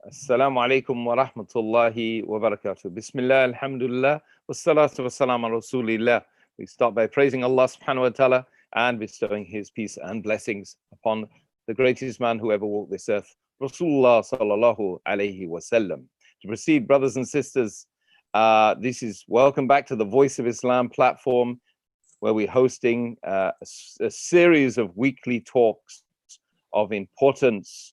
Assalamu alaikum wa rahmatullahi wa barakatuh. Bismillah, alhamdulillah, wassalatu wassalam ala rasulillah. We start by praising Allah subhanahu wa ta'ala and bestowing his peace and blessings upon the greatest man who ever walked this earth, Rasulullah sallallahu alayhi wa sallam. To proceed, brothers and sisters, this is welcome back to the Voice of Islam platform, where we're hosting a series of weekly talks of importance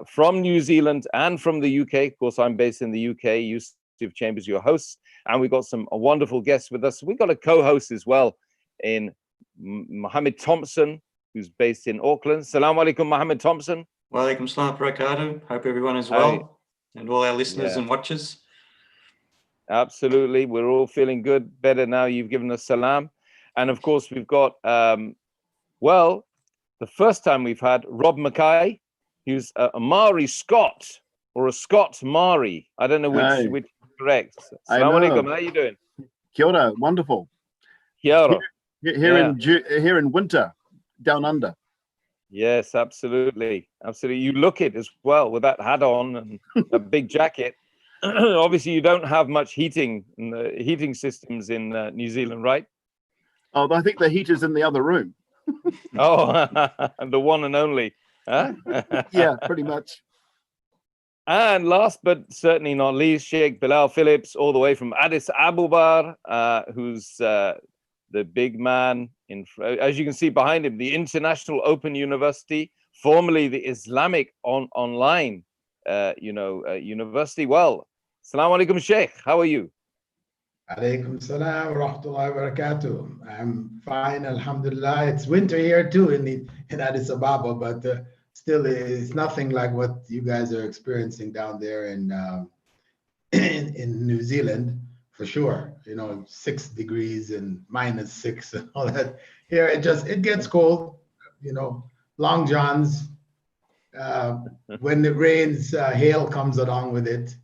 from New Zealand and from the UK. Of course, I'm based in the UK. Yusuf Chambers, your host, and we've got some wonderful guests with us. We've got a co-host as well in Mohammed Thompson, who's based in Auckland. Assalamu alaikum, Mohammed Thompson. Wa alaikum salam barakatuh. Hope everyone is well, and all our listeners and watchers. Absolutely, we're all feeling good, better now you've given us salam. And of course, we've got, well, the first time we've had Rob McKay, who's a Maori Scot, or a Scot Maori. I don't know which is correct. Assalamu alaikum, how are you doing? Kia ora, wonderful. Kia ora. Here in winter, down under. Yes, absolutely. Absolutely. You look it as well with that hat on and a big jacket. Obviously, you don't have much heating systems in New Zealand, right? Oh, I think the heater's in the other room. Oh, the one and only. Huh? Yeah, pretty much. And last but certainly not least, Sheikh Bilal Phillips, all the way from Addis Ababa, who's the big man in, as you can see behind him, the International Open University, formerly the Islamic online, university. Well, Assalamu alaikum, Sheikh. How are you? Alaikum salam wa rahmatullahi wa barakatuh. I'm fine, alhamdulillah. It's winter here too in Addis Ababa, but still it's nothing like what you guys are experiencing down there in New Zealand, for sure. 6 degrees and -6 and all that. Here it gets cold, long johns. When it rains, hail comes along with it.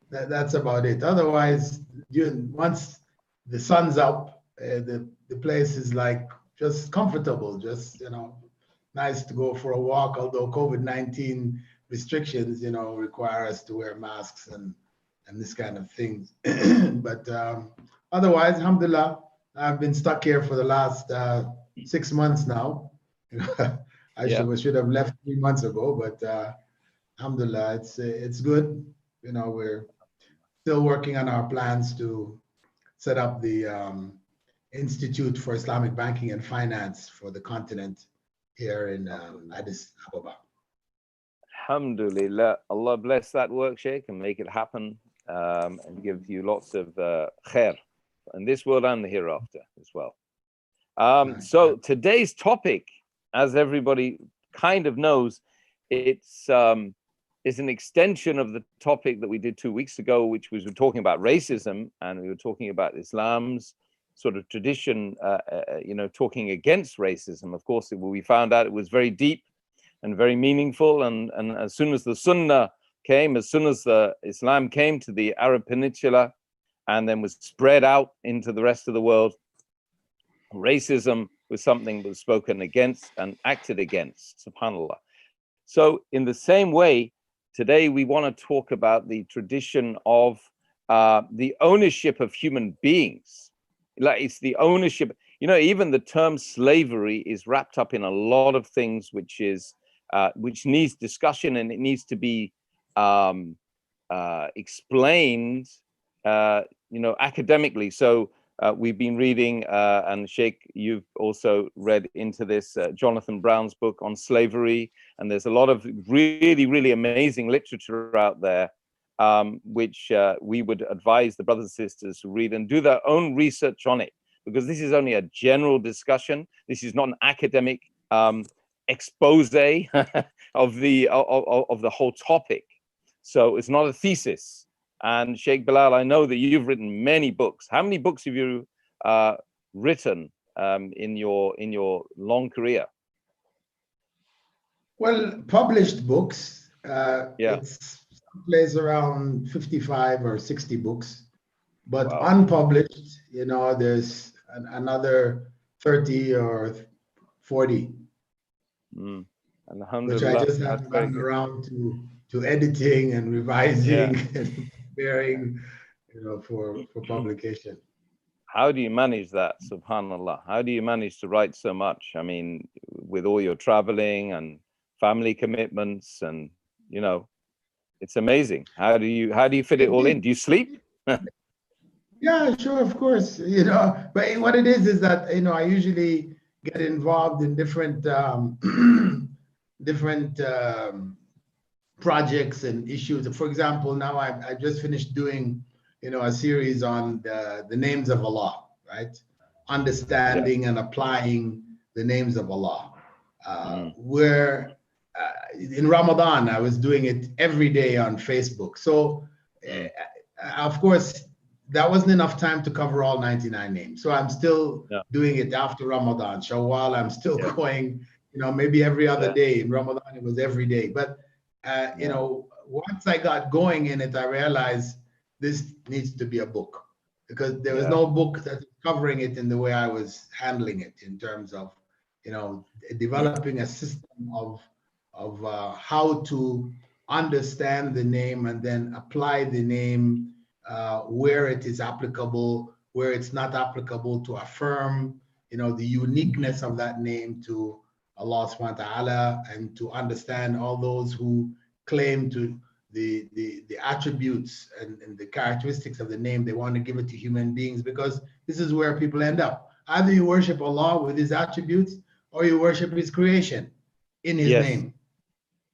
That's about it. Otherwise, once the sun's up, the place is like just comfortable, just nice to go for a walk. Although COVID-19 restrictions, require us to wear masks and this kind of things. But otherwise, alhamdulillah, I've been stuck here for the last 6 months now. I should have left 3 months ago, but alhamdulillah, it's good. We're still working on our plans to set up the Institute for Islamic Banking and Finance for the continent here in Addis Ababa. Alhamdulillah. Allah bless that work, Sheikh, and make it happen and give you lots of khair in this world and the hereafter as well. So today's topic, as everybody kind of knows, it's an extension of the topic that we did 2 weeks ago, which was we're talking about racism, and we were talking about Islam's sort of tradition, talking against racism. Of course, we found out it was very deep and very meaningful, and as soon as the Sunnah came, as soon as the Islam came to the Arab Peninsula and then was spread out into the rest of the world, racism was something that was spoken against and acted against, subhanAllah. So in the same way, today we want to talk about the tradition of the ownership of human beings. Like it's the ownership, even the term slavery is wrapped up in a lot of things, which needs discussion, and it needs to be explained, academically. So we've been reading, and Sheikh, you've also read into this, Jonathan Brown's book on slavery, and there's a lot of really, really amazing literature out there, which we would advise the brothers and sisters to read and do their own research on it, because this is only a general discussion. This is not an academic expose of the whole topic. So it's not a thesis. And Sheikh Bilal, I know that you've written many books. How many books have you written in your long career? Well, published books, it's someplace around 55 or 60 books, but unpublished, there's another 30 or 40, which I just haven't gotten around to editing and revising and preparing, for publication. How do you manage that, subhanallah? How do you manage to write so much? I mean, with all your traveling and family commitments, and it's amazing. How do you fit it all in? Do you sleep? Yeah, sure, of course. But what it is that I usually get involved in different projects and issues. For example, now I just finished doing a series on the names of Allah, right? Understanding and applying the names of Allah. Where in Ramadan, I was doing it every day on Facebook. So, of course, that wasn't enough time to cover all 99 names. So I'm still doing it after Ramadan. Shawwal, I'm still going, maybe every other day. In Ramadan, it was every day. But, once I got going in it, I realized this needs to be a book, because there was no book that's covering it in the way I was handling it, in terms of, developing a system of how to understand the name and then apply the name where it is applicable, where it's not applicable, to affirm, the uniqueness of that name to Allah subhanahu wa ta'ala, and to understand all those who claim to the attributes and the characteristics of the name. They want to give it to human beings, because this is where people end up. Either you worship Allah with his attributes, or you worship his creation in his name.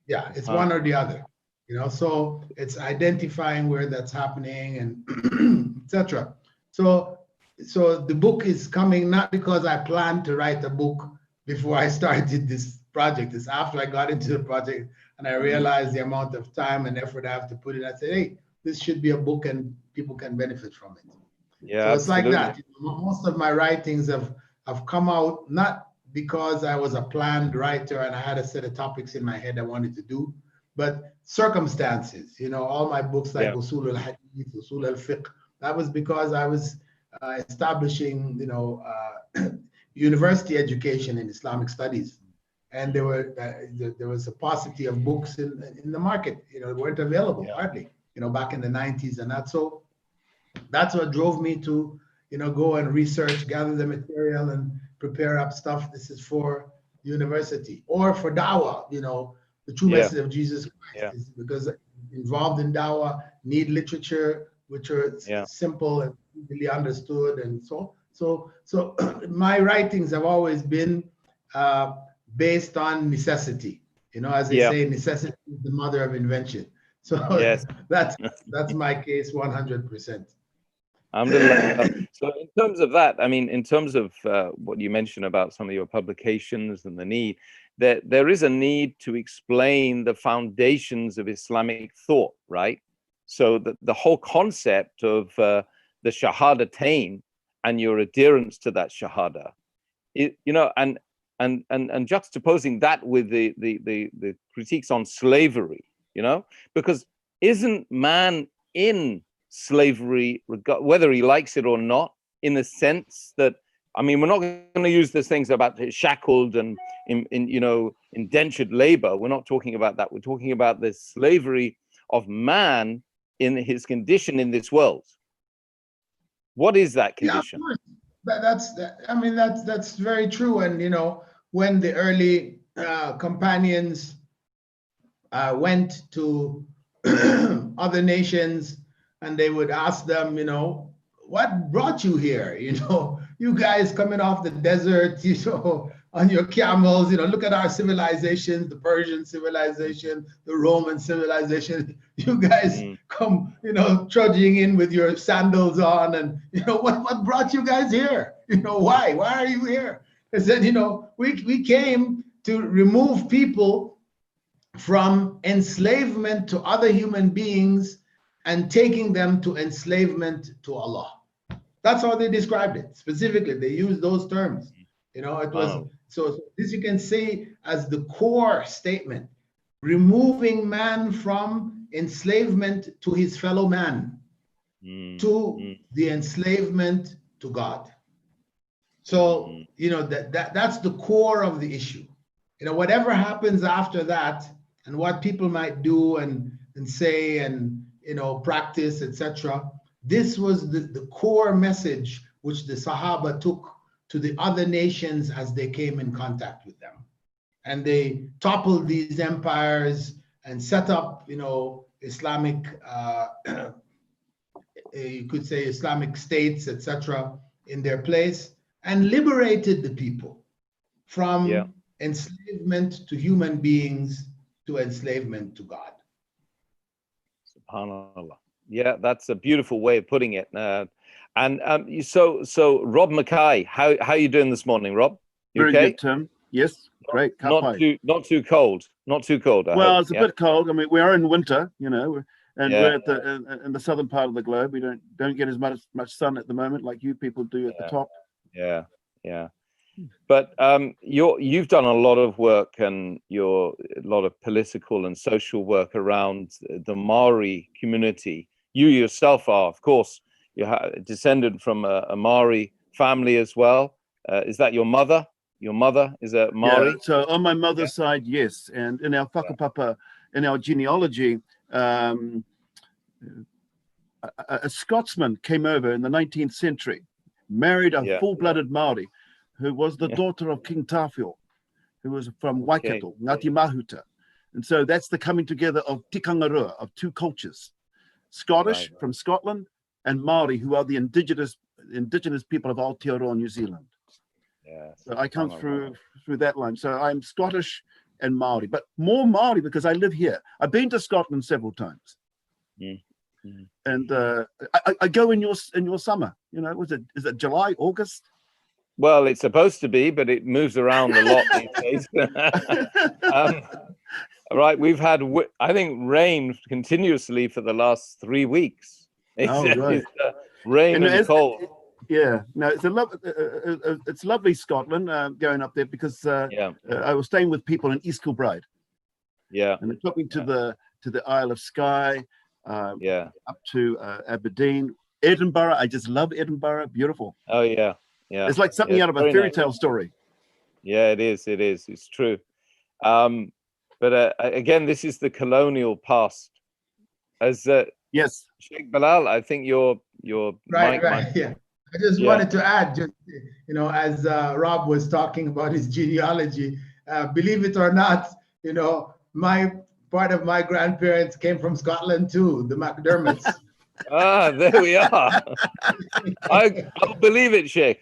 Yeah, it's one or the other. So it's identifying where that's happening, and etc. So the book is coming not because I planned to write a book before I started this project. It's after I got into the project and I realized the amount of time and effort I have to put in. I said, hey, this should be a book and people can benefit from it. Yeah, so it's like that. Most of my writings have come out not because I was a planned writer and I had a set of topics in my head I wanted to do, but circumstances. All my books like Usul al-Hadith, Usul al-Fiqh, that was because I was establishing, university education in Islamic studies. And there was a paucity of books in the market, they weren't available hardly, back in the 90s and that. So that's what drove me to, go and research, gather the material and prepare up stuff. This is for university or for dawah, the true message of Jesus Christ is, because involved in dawah need literature, which are simple and easily understood. And so my writings have always been based on necessity. As they say, necessity is the mother of invention. So that's my case 100%. So in terms of that, I mean, in terms of what you mentioned about some of your publications and the need, there is a need to explain the foundations of Islamic thought, right? So the whole concept of the Shahadatain and your adherence to that Shahada, and juxtaposing that with the critiques on slavery, because isn't man in slavery, whether he likes it or not, in the sense that, I mean, we're not going to use these things about shackled and indentured labor. We're not talking about that. We're talking about the slavery of man in his condition in this world. What is that condition? That's very true. And when the early companions went to other nations, and they would ask them, what brought you here? You guys coming off the desert, on your camels, look at our civilizations, the Persian civilization, the Roman civilization. You guys come, trudging in with your sandals on, and what brought you guys here? Why are you here? They said, we came to remove people from enslavement to other human beings and taking them to enslavement to Allah. That's how they described it. Specifically, they used those terms. It was so this you can say as the core statement, removing man from enslavement to his fellow man, to the enslavement to God. So that's the core of the issue. Whatever happens after that, and what people might do and say and practice, etc. This was the core message which the Sahaba took to the other nations as they came in contact with them. And they toppled these empires and set up, Islamic, you could say Islamic states, etc., in their place, and liberated the people from enslavement to human beings to enslavement to God. SubhanAllah. Yeah, that's a beautiful way of putting it. So Rob McKay, how are you doing this morning, Rob? You Very okay? good, Tim. Yes, great. Not too cold. Not too cold. Well, it's a bit cold. I mean, we are in winter, and we're at in the southern part of the globe. We don't get as much sun at the moment like you people do at the top. Yeah. But you've done a lot of work and a lot of political and social work around the Maori community. You yourself are, of course, descended from a Maori family as well. Is that your mother? Your mother is a Maori? Yeah, so on my mother's side, yes. And in our whakapapa, in our genealogy, a Scotsman came over in the 19th century, married a full-blooded Maori, who was the daughter of King Tawhio, who was from Waikato, Ngati Mahuta. And so that's the coming together of tikangarua, of two cultures, Scottish from Scotland and Maori, who are the indigenous people of Aotearoa, New Zealand. Yeah, so I come through that line. So I'm Scottish and Maori, but more Maori because I live here. I've been to Scotland several times. And I go in your summer, is it July, August? Well, it's supposed to be, but it moves around a lot these days. Right, we've had, I think, rain continuously for the last 3 weeks. It's rain and cold. Yeah, no, it's lovely Scotland going up there because I was staying with people in East Kilbride. Yeah, and they took me to the Isle of Skye. Up to Aberdeen, Edinburgh. I just love Edinburgh. Beautiful. Oh yeah. It's like something out of a fairy tale story. Yeah, it is. It's true. But again, this is the colonial past. As yes, Sheikh Bilal, I think your right. Yeah, I just wanted to add, as Rob was talking about his genealogy, believe it or not, part of my grandparents came from Scotland too, the McDermotts. There we are. I'll believe it, Sheikh.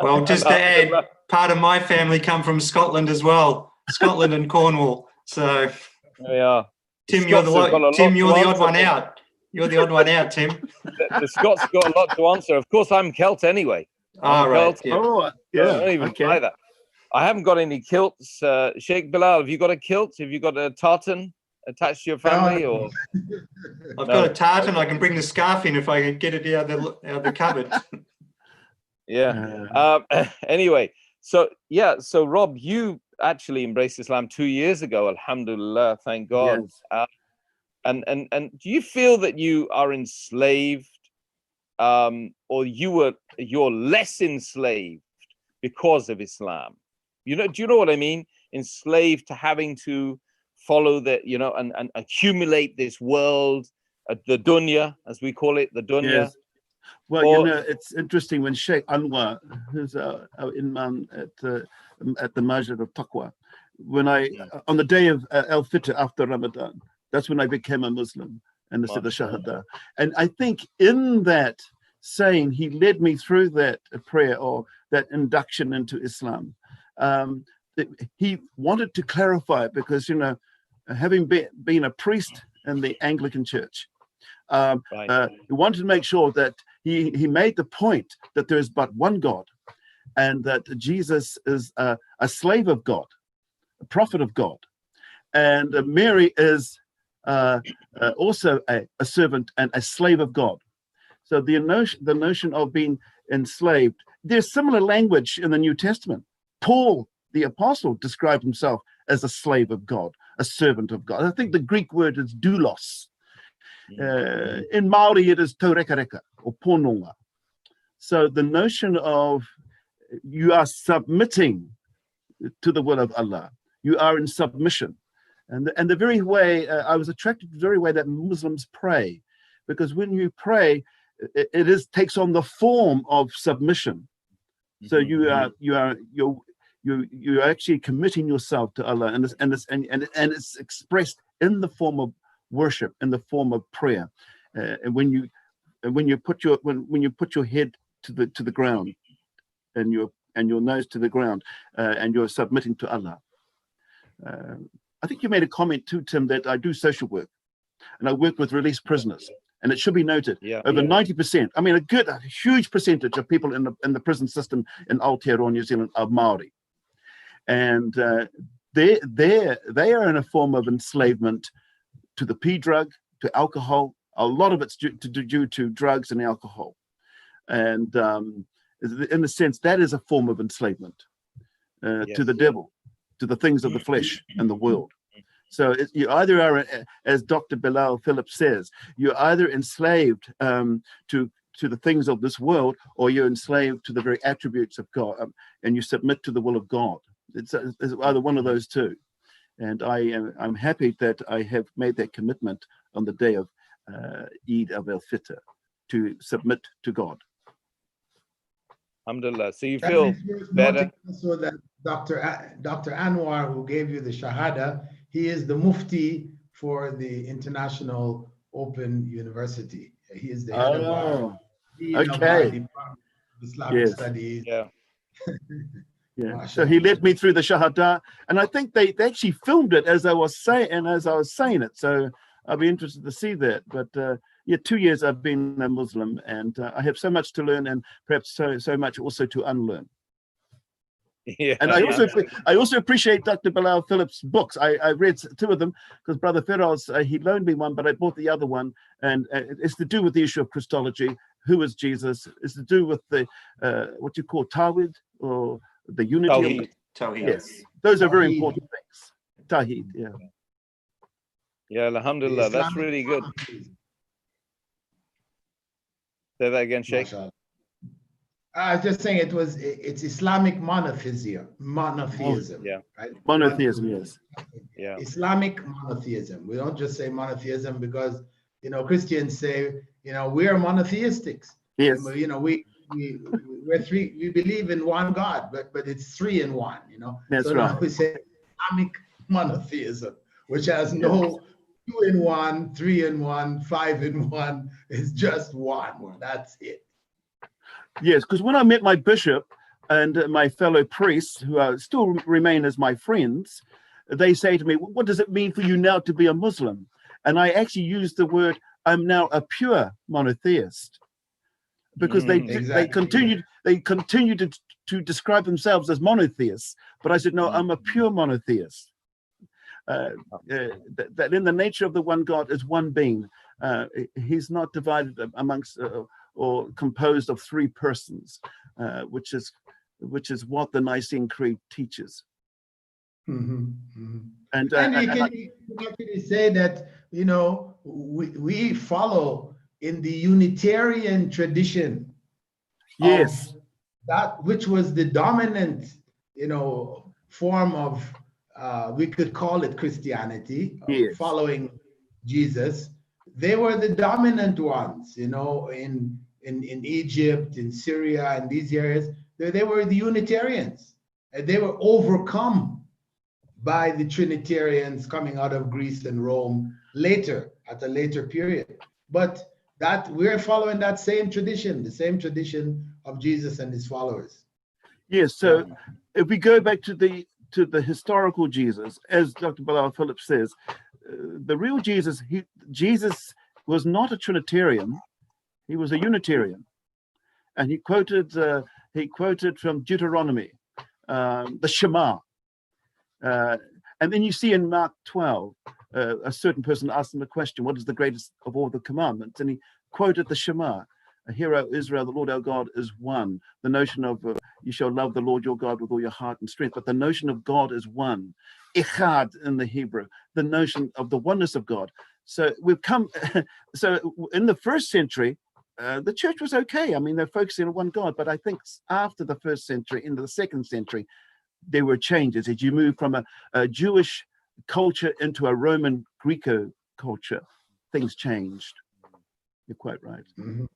Well, just to add, part of my family come from Scotland as well, Scotland and Cornwall. So there we are. Tim, you're the odd one out. You're the odd one out, Tim. The Scots got a lot to answer. Of course, I'm Celt anyway. Right. Yeah. I don't even buy that. I haven't got any kilts. Sheikh Bilal, have you got a kilt? Have you got a tartan attached to your family? Or I've got a tartan. I can bring the scarf in if I can get it out of the cupboard. Yeah. Anyway, so Rob, you actually embraced Islam 2 years ago. Alhamdulillah, thank God. Yes. And do you feel that you are enslaved, or you're less enslaved because of Islam? Do you know what I mean? Enslaved to having to follow that, and accumulate this world, the dunya, as we call it, the dunya. Yes. Well, it's interesting when Sheikh Anwar, who's our imam at the Masjid of Taqwa, when on the day of Al-Fitr after Ramadan, that's when I became a Muslim and said the Shahada. And I think in that saying, he led me through that prayer or that induction into Islam. He wanted to clarify because, having been a priest in the Anglican Church, he wanted to make sure that he made the point that there is but one God and that Jesus is a slave of God, a prophet of God. And Mary is also a servant and a slave of God. So the notion of being enslaved, there's similar language in the New Testament. Paul, the apostle, described himself as a slave of God, a servant of God. I think the Greek word is doulos. In Maori, it is taurekareka or pononga. So the notion of you are submitting to the will of Allah. you are in submission. And the very way, I was attracted to the very way that Muslims pray, because when you pray, it takes on the form of submission. So you're actually committing yourself to Allah, and it's expressed in the form of worship, in the form of prayer. And when you put your head to the ground, and your nose to the ground, and you're submitting to Allah. I think you made a comment too, Tim, that I do social work, and I work with released prisoners. And it should be noted, over 90%, I mean, a huge percentage of people in the prison system in Aotearoa, New Zealand, are Maori. And they are in a form of enslavement to the pea drug, to alcohol. A lot of it's due to drugs and alcohol. And in a sense, that is a form of enslavement to the devil, to the things of the flesh and the world. So you either are, as Dr. Bilal Phillips says, you're either enslaved to the things of this world, or you're enslaved to the very attributes of God, and you submit to the will of God. It's either one of those two. And I'm happy that I have made that commitment on the day of Eid al-Fitr to submit to God. Alhamdulillah. So you feel better? So that Dr. Anwar, who gave you the Shahada, he is the Mufti for the International Open University. He is the head of our Department of Islamic Studies. Yeah. Yeah. So he led me through the Shahada, and I think they actually filmed it as I was saying it. So I'll be interested to see that. But 2 years I've been a Muslim, and I have so much to learn, and perhaps so much also to unlearn. Yeah, and I also appreciate Dr. Bilal Phillips' books. I read two of them because Brother Feroz, he loaned me one, but I bought the other one, and it's to do with the issue of Christology. Who is Jesus? It's to do with the what you call Tawhid, or the unity. Tawhid. Yes, those are very important things. Tawhid, yeah. Yeah, alhamdulillah, that's really good. Say that again, Sheikh. I was just saying it's Islamic monotheism. Yeah. Right? Monotheism, yes. Yeah. Islamic monotheism. We don't just say monotheism because Christians say we are monotheistics. Yes. We're three. We believe in one God, but it's three in one. That's so right. Now we say Islamic monotheism, which has no 2 in 1, 3 in 1, 5 in 1. It's just one. That's it. Yes, because when I met my bishop and my fellow priests, who still remain as my friends, they say to me, "What does it mean for you now to be a Muslim?" And I actually use the word, "I'm now a pure monotheist," because they continue to describe themselves as monotheists. But I said, "No, I'm a pure monotheist." That in the nature of the one God is one being. He's not divided amongst or composed of three persons, which is what the Nicene Creed teaches. Mm-hmm, mm-hmm. And you can actually say that we follow in the Unitarian tradition. Yes, that which was the dominant form of we could call it Christianity, following Jesus. They were the dominant ones, in Egypt, in Syria, and these areas. They were the Unitarians. And they were overcome by the Trinitarians coming out of Greece and Rome at a later period. But that we're following that same tradition, the same tradition of Jesus and his followers. Yes. So if we go back to the historical Jesus, as Dr. Bilal Phillips says, the real Jesus, Jesus was not a Trinitarian; he was a Unitarian, and he quoted from Deuteronomy, the Shema, and then you see in Mark 12, a certain person asked him a question: "What is the greatest of all the commandments?" And he quoted the Shema. "Hear, O Israel, the Lord our God is one." The notion of you shall love the Lord your God with all your heart and strength, but the notion of God is one, echad in the Hebrew, the notion of the oneness of God. So we've come. So in the first century, the church was okay. I mean, they're focusing on one God, but I think after the first century, into the second century, there were changes as you move from a Jewish culture into a Roman Greco culture. Things changed. You're quite right. Mhm.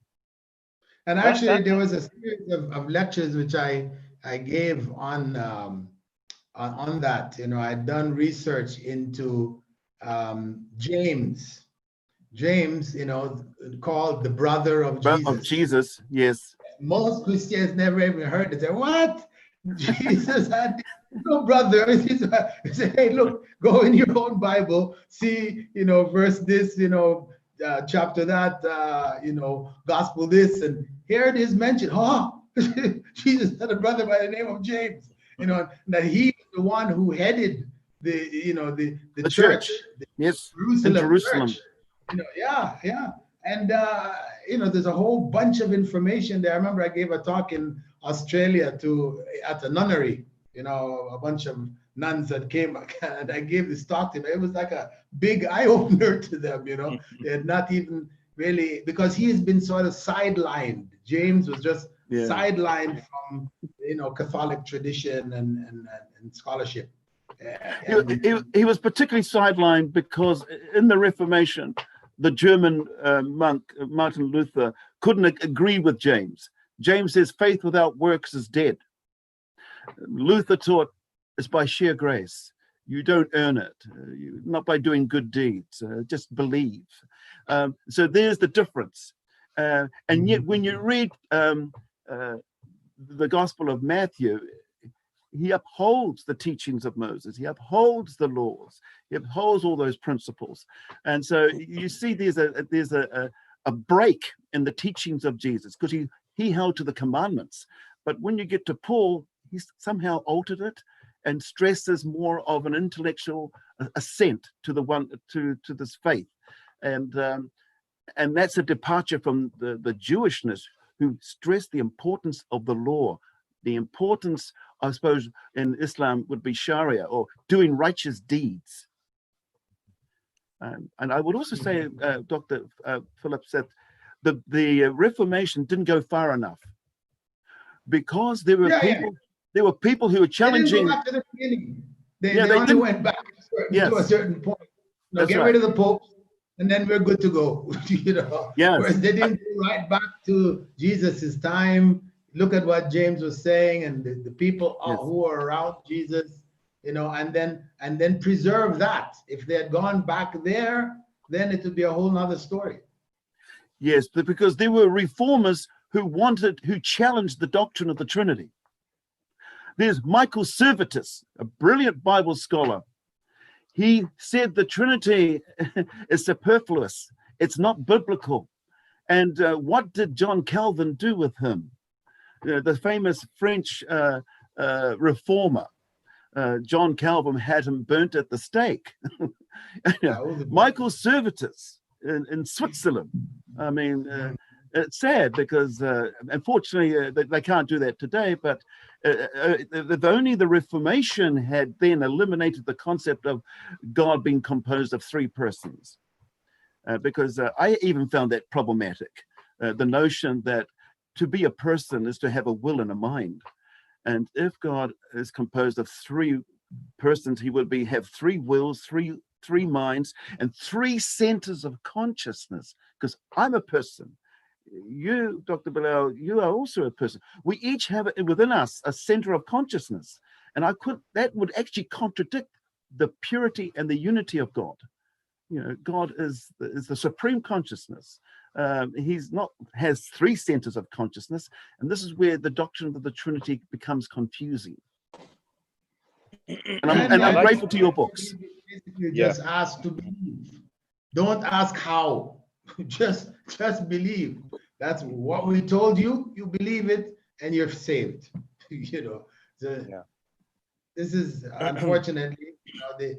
And actually, there was a series of lectures which I gave on that. You know, I'd done research into James. James, you know, called the brother of Jesus. Of Jesus, yes. Most Christians never even heard it. They say, what? Jesus had no brother. He said, hey, look, go in your own Bible, see, you know, verse this, you know, chapter that, you know, gospel this, and here it is mentioned. Oh, Jesus had a brother by the name of James. You know, that he was the one who headed the, you know, the church. Yes, Jerusalem. Church. You know, yeah. And, you know, there's a whole bunch of information there. I remember I gave a talk in Australia at a nunnery, you know, a bunch of nuns that came, and I gave this talk to them. It was like a big eye-opener to them, you know. They had not even really, because he has been sort of sidelined. James was just sidelined from, you know, Catholic tradition and scholarship. He was particularly sidelined because in the Reformation, the German monk, Martin Luther, couldn't agree with James. James says faith without works is dead. Luther taught it's by sheer grace. You don't earn it, not by doing good deeds, just believe. So there's the difference. And yet when you read the Gospel of Matthew, he upholds the teachings of Moses. He upholds the laws. He upholds all those principles. And so you see there's a break in the teachings of Jesus because he held to the commandments. But when you get to Paul, he's somehow altered it and stresses more of an intellectual assent to to this faith. And that's a departure from the Jewishness, who stressed the importance of the law. The importance, I suppose, in Islam would be Sharia, or doing righteous deeds. And I would also say, Dr. Phillips, that the Reformation didn't go far enough, because there were people who were challenging. They didn't go back to the beginning. They only went back to a certain point. You know, get rid of the Pope, and then we're good to go. You know, whereas they didn't go right back to Jesus's time. Look at what James was saying, and the people who are around Jesus, you know, and then preserve that. If they had gone back there, then it would be a whole nother story. Yes, but because there were reformers who challenged the doctrine of the Trinity. There's Michael Servetus, a brilliant Bible scholar. He said the Trinity is superfluous. It's not biblical. And what did John Calvin do with him? The famous French reformer, John Calvin, had him burnt at the stake. Michael Servetus in Switzerland. I mean, it's sad because unfortunately they can't do that today, but if only the Reformation had then eliminated the concept of God being composed of three persons, because I even found that problematic, the notion that to be a person is to have a will and a mind. And if God is composed of three persons, he would have three wills, three minds, and three centers of consciousness. Because I'm a person. You, Dr. Bilal, you are also a person. We each have within us a center of consciousness. And that would actually contradict the purity and the unity of God. You know, God is the supreme consciousness. Has three centers of consciousness, and this is where the doctrine of the Trinity becomes confusing. And I'm grateful to your books. Basically, just ask to believe. Don't ask how. just believe. That's what we told you. You believe it, and you're saved. You know. This is unfortunately, you know,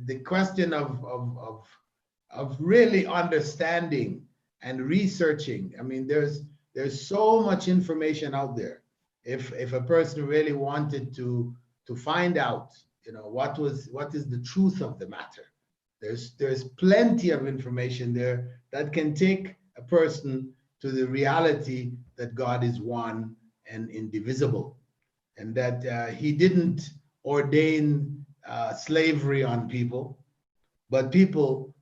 the question of really understanding and researching. I mean, there's so much information out there. If a person really wanted to find out, you know, what is the truth of the matter, there's plenty of information there that can take a person to the reality that God is one and indivisible, and that he didn't ordain slavery on people, but people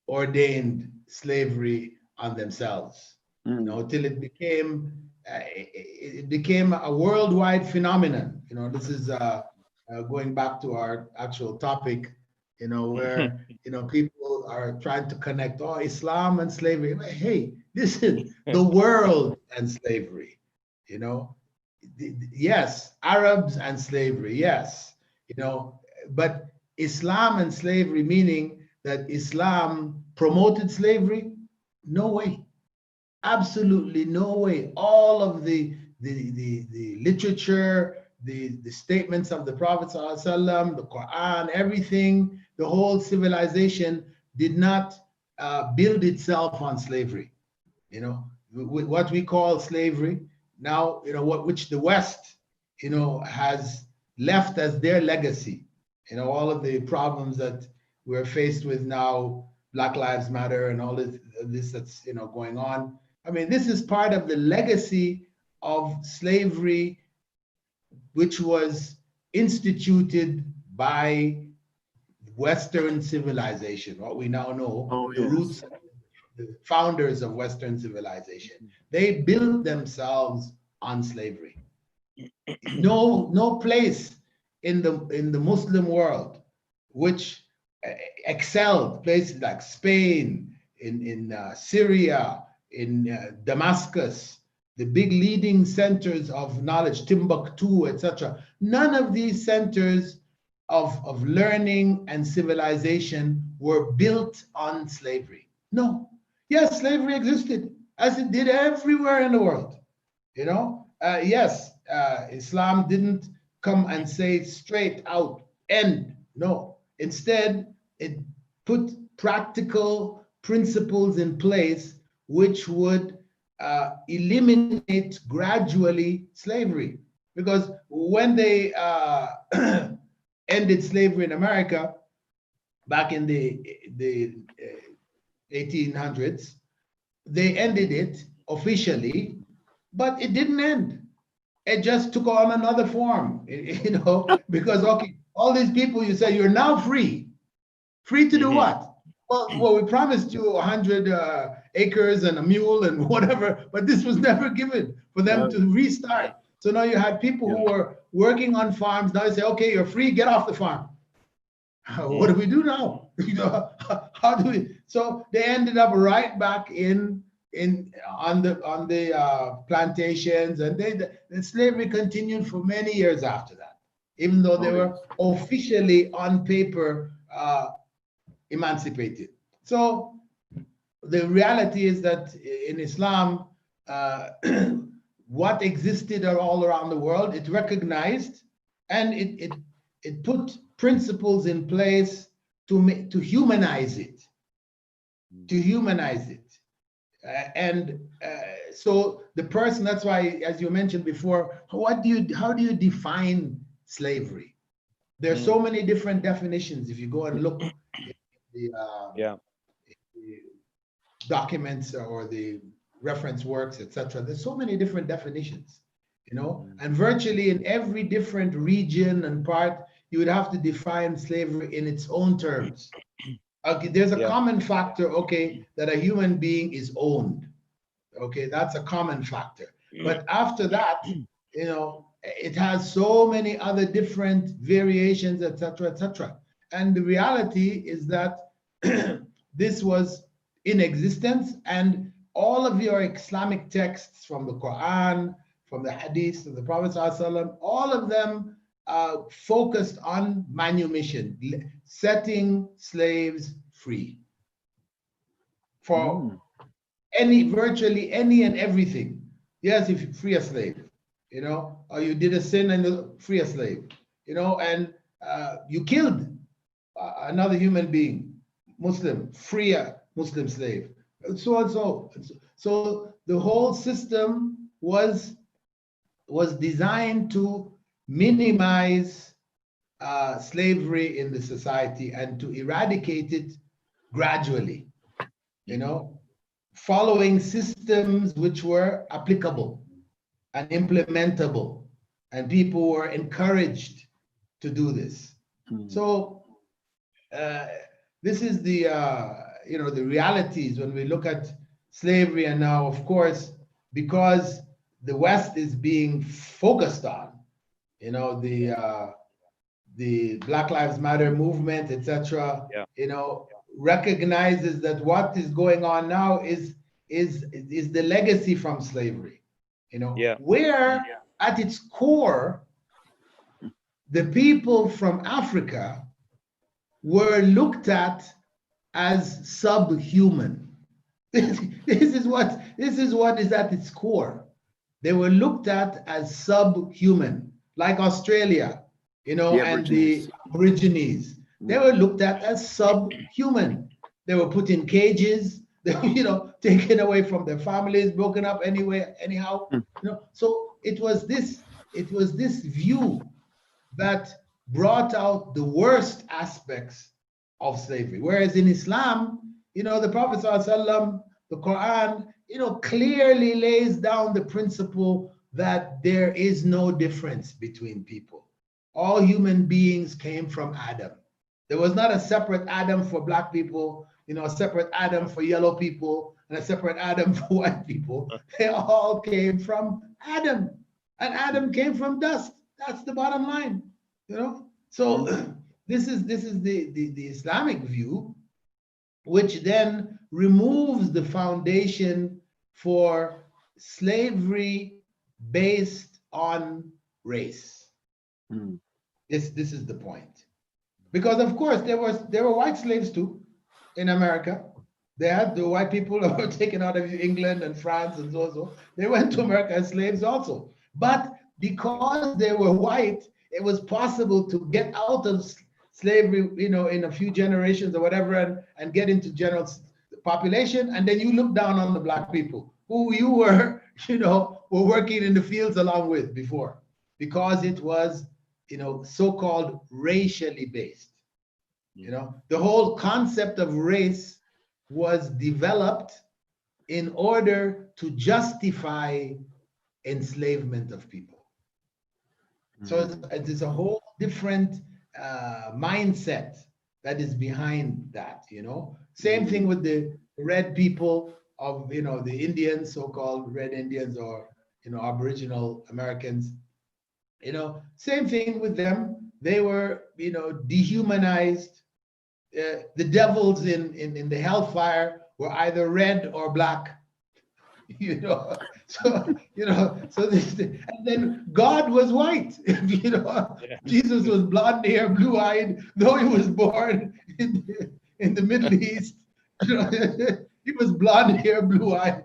ordained slavery on themselves. You know, till it became a worldwide phenomenon. You know, this is going back to our actual topic. You know, where you know people are trying to connect Islam and slavery. Hey, this is the world and slavery. You know, yes, Arabs and slavery, yes. You know, but Islam and slavery, meaning that Islam promoted slavery? No way. Absolutely no way. All of the literature, the statements of the Prophet ﷺ, the Quran, everything, the whole civilization did not build itself on slavery. You know, what we call slavery now, you know, which the West, you know, has left as their legacy. You know, all of the problems that we're faced with now, Black Lives Matter and all this that's, you know, going on. I mean, this is part of the legacy of slavery, which was instituted by Western civilization, what we now know, the roots, the founders of Western civilization. They built themselves on slavery. No place in the Muslim world which excelled, places like Spain, in Syria, in Damascus, the big leading centers of knowledge, Timbuktu, etc. None of these centers of learning and civilization were built on slavery. No. Yes, slavery existed, as it did everywhere in the world. You know, yes, Islam didn't come and say straight out, end. No. Instead, it put practical principles in place which would eliminate gradually slavery. Because when they ended slavery in America back in the 1800s, they ended it officially, but it didn't end. It just took on another form, you know, because, okay, all these people, you say, you're now free. Free to do what? Well, we promised you 100 acres and a mule and whatever, but this was never given for them to restart. So now you had people who were working on farms. Now you say, okay, you're free, get off the farm. What do we do now? You know, how do we? So they ended up right back on the plantations, and the slavery continued for many years after that, even though they were officially on paper emancipated. So the reality is that in Islam, what existed all around the world, it recognized, and it put principles in place to humanize it, so the person, that's why, as you mentioned before, how do you define slavery? There's so many different definitions. If you go and look at the documents or the reference works, etc., there's so many different definitions, you know, and virtually in every different region and part, you would have to define slavery in its own terms. Okay, there's a common factor, okay, that a human being is owned. Okay, that's a common factor. But after that, you know, it has so many other different variations, etc., etc. And the reality is that this was in existence, and all of your Islamic texts from the Quran, from the Hadith of the Prophet ﷺ, all of them focused on manumission, setting slaves free for virtually any and everything. Yes, if you free a slave, you know, or you did a sin and you free a slave, you know, and you killed another human being, Muslim, free a Muslim slave, and so on, so the whole system was designed to minimize slavery in the society and to eradicate it gradually, you know, following systems which were applicable and implementable, and people were encouraged to do this. So this is the the realities when we look at slavery. And now, of course, because the West is being focused on, the Black Lives Matter movement, etc. Recognizes that what is going on now is the legacy from slavery. Where at its core, the people from Africa were looked at as subhuman. This is what is at its core. They were looked at as subhuman, like Australia, and the Aborigines. They were looked at as subhuman. They were put in cages. They were, taken away from their families, broken up anyhow. So it was this view that brought out the worst aspects of slavery. Whereas in Islam, the Prophet ﷺ, the Quran, clearly lays down the principle that there is no difference between people. All human beings came from Adam. There was not a separate Adam for Black people, a separate Adam for yellow people, and a separate Adam for white people. They all came from Adam, and Adam came from dust. That's the bottom line, So this is the Islamic view, which then removes the foundation for slavery based on race. This is the point. Because of course there were white slaves too in America. They had the white people that were taken out of England and France and so. They went to America as slaves also. But because they were white, it was possible to get out of slavery, in a few generations or whatever, and get into general population. And then you look down on the Black people who you were, were working in the fields along with before, because it was, so-called racially based. The whole concept of race was developed in order to justify enslavement of people. So it's a whole different mindset that is behind that, Same thing with the red people of, the Indians, so-called red Indians, or, Aboriginal Americans. Same thing with them. They were, dehumanized. The devils in the hellfire were either red or black. So this, and then God was white. Jesus was blonde hair, blue-eyed, though he was born in the Middle East. He was blonde hair, blue-eyed.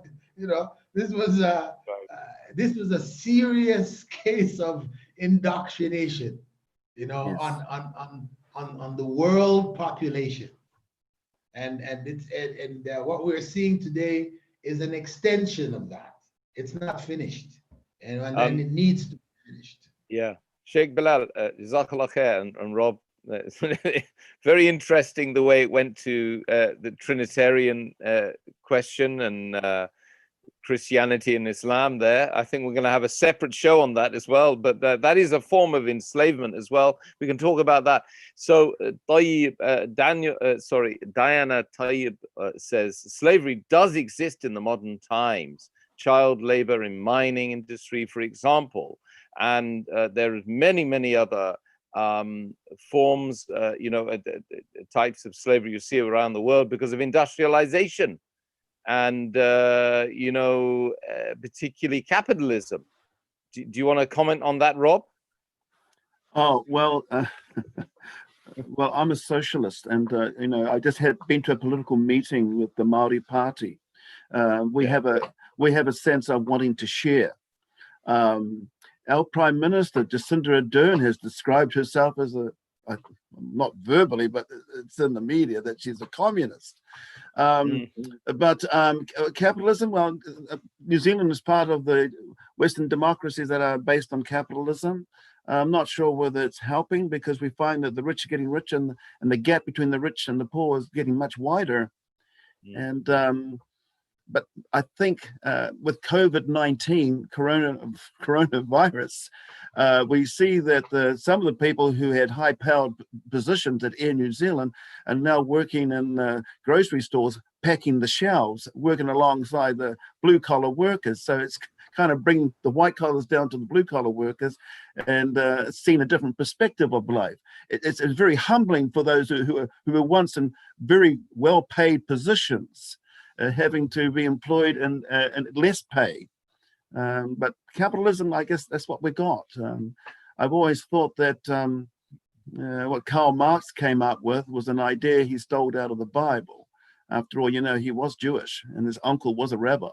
This was a serious case of indoctrination, on the world population, and what we're seeing today is an extension of that. It's not finished, and it needs to be finished. Yeah, Sheikh Bilal, Jazakallah khair, and Rob, it's very interesting the way it went to the Trinitarian question and Christianity and Islam there. I think we're going to have a separate show on that as well, but that is a form of enslavement as well. We can talk about that. So Diana Tayyib says, slavery does exist in the modern times. Child labor in mining industry, for example. And there are many other forms, types of slavery you see around the world because of industrialization. And particularly capitalism. Do you want to comment on that, Rob? Oh, well, well, I'm a socialist, and I just had been to a political meeting with the Maori Party. We have a sense of wanting to share. Our Prime Minister, Jacinda Ardern, has described herself as not verbally, but it's in the media, that she's a communist. But capitalism, well, New Zealand is part of the Western democracies that are based on capitalism. I'm not sure whether it's helping, because we find that the rich are getting richer, and the gap between the rich and the poor is getting much wider. And but I think with COVID-19, coronavirus, we see that some of the people who had high-powered positions at Air New Zealand are now working in grocery stores, packing the shelves, working alongside the blue-collar workers. So it's kind of bringing the white collars down to the blue-collar workers, and seeing a different perspective of life. It's very humbling for those who were once in very well-paid positions, having to be employed in less pay. But capitalism, I guess that's what we got. I've always thought that what Karl Marx came up with was an idea he stole out of the Bible. After all, you know, he was Jewish and his uncle was a rabbi.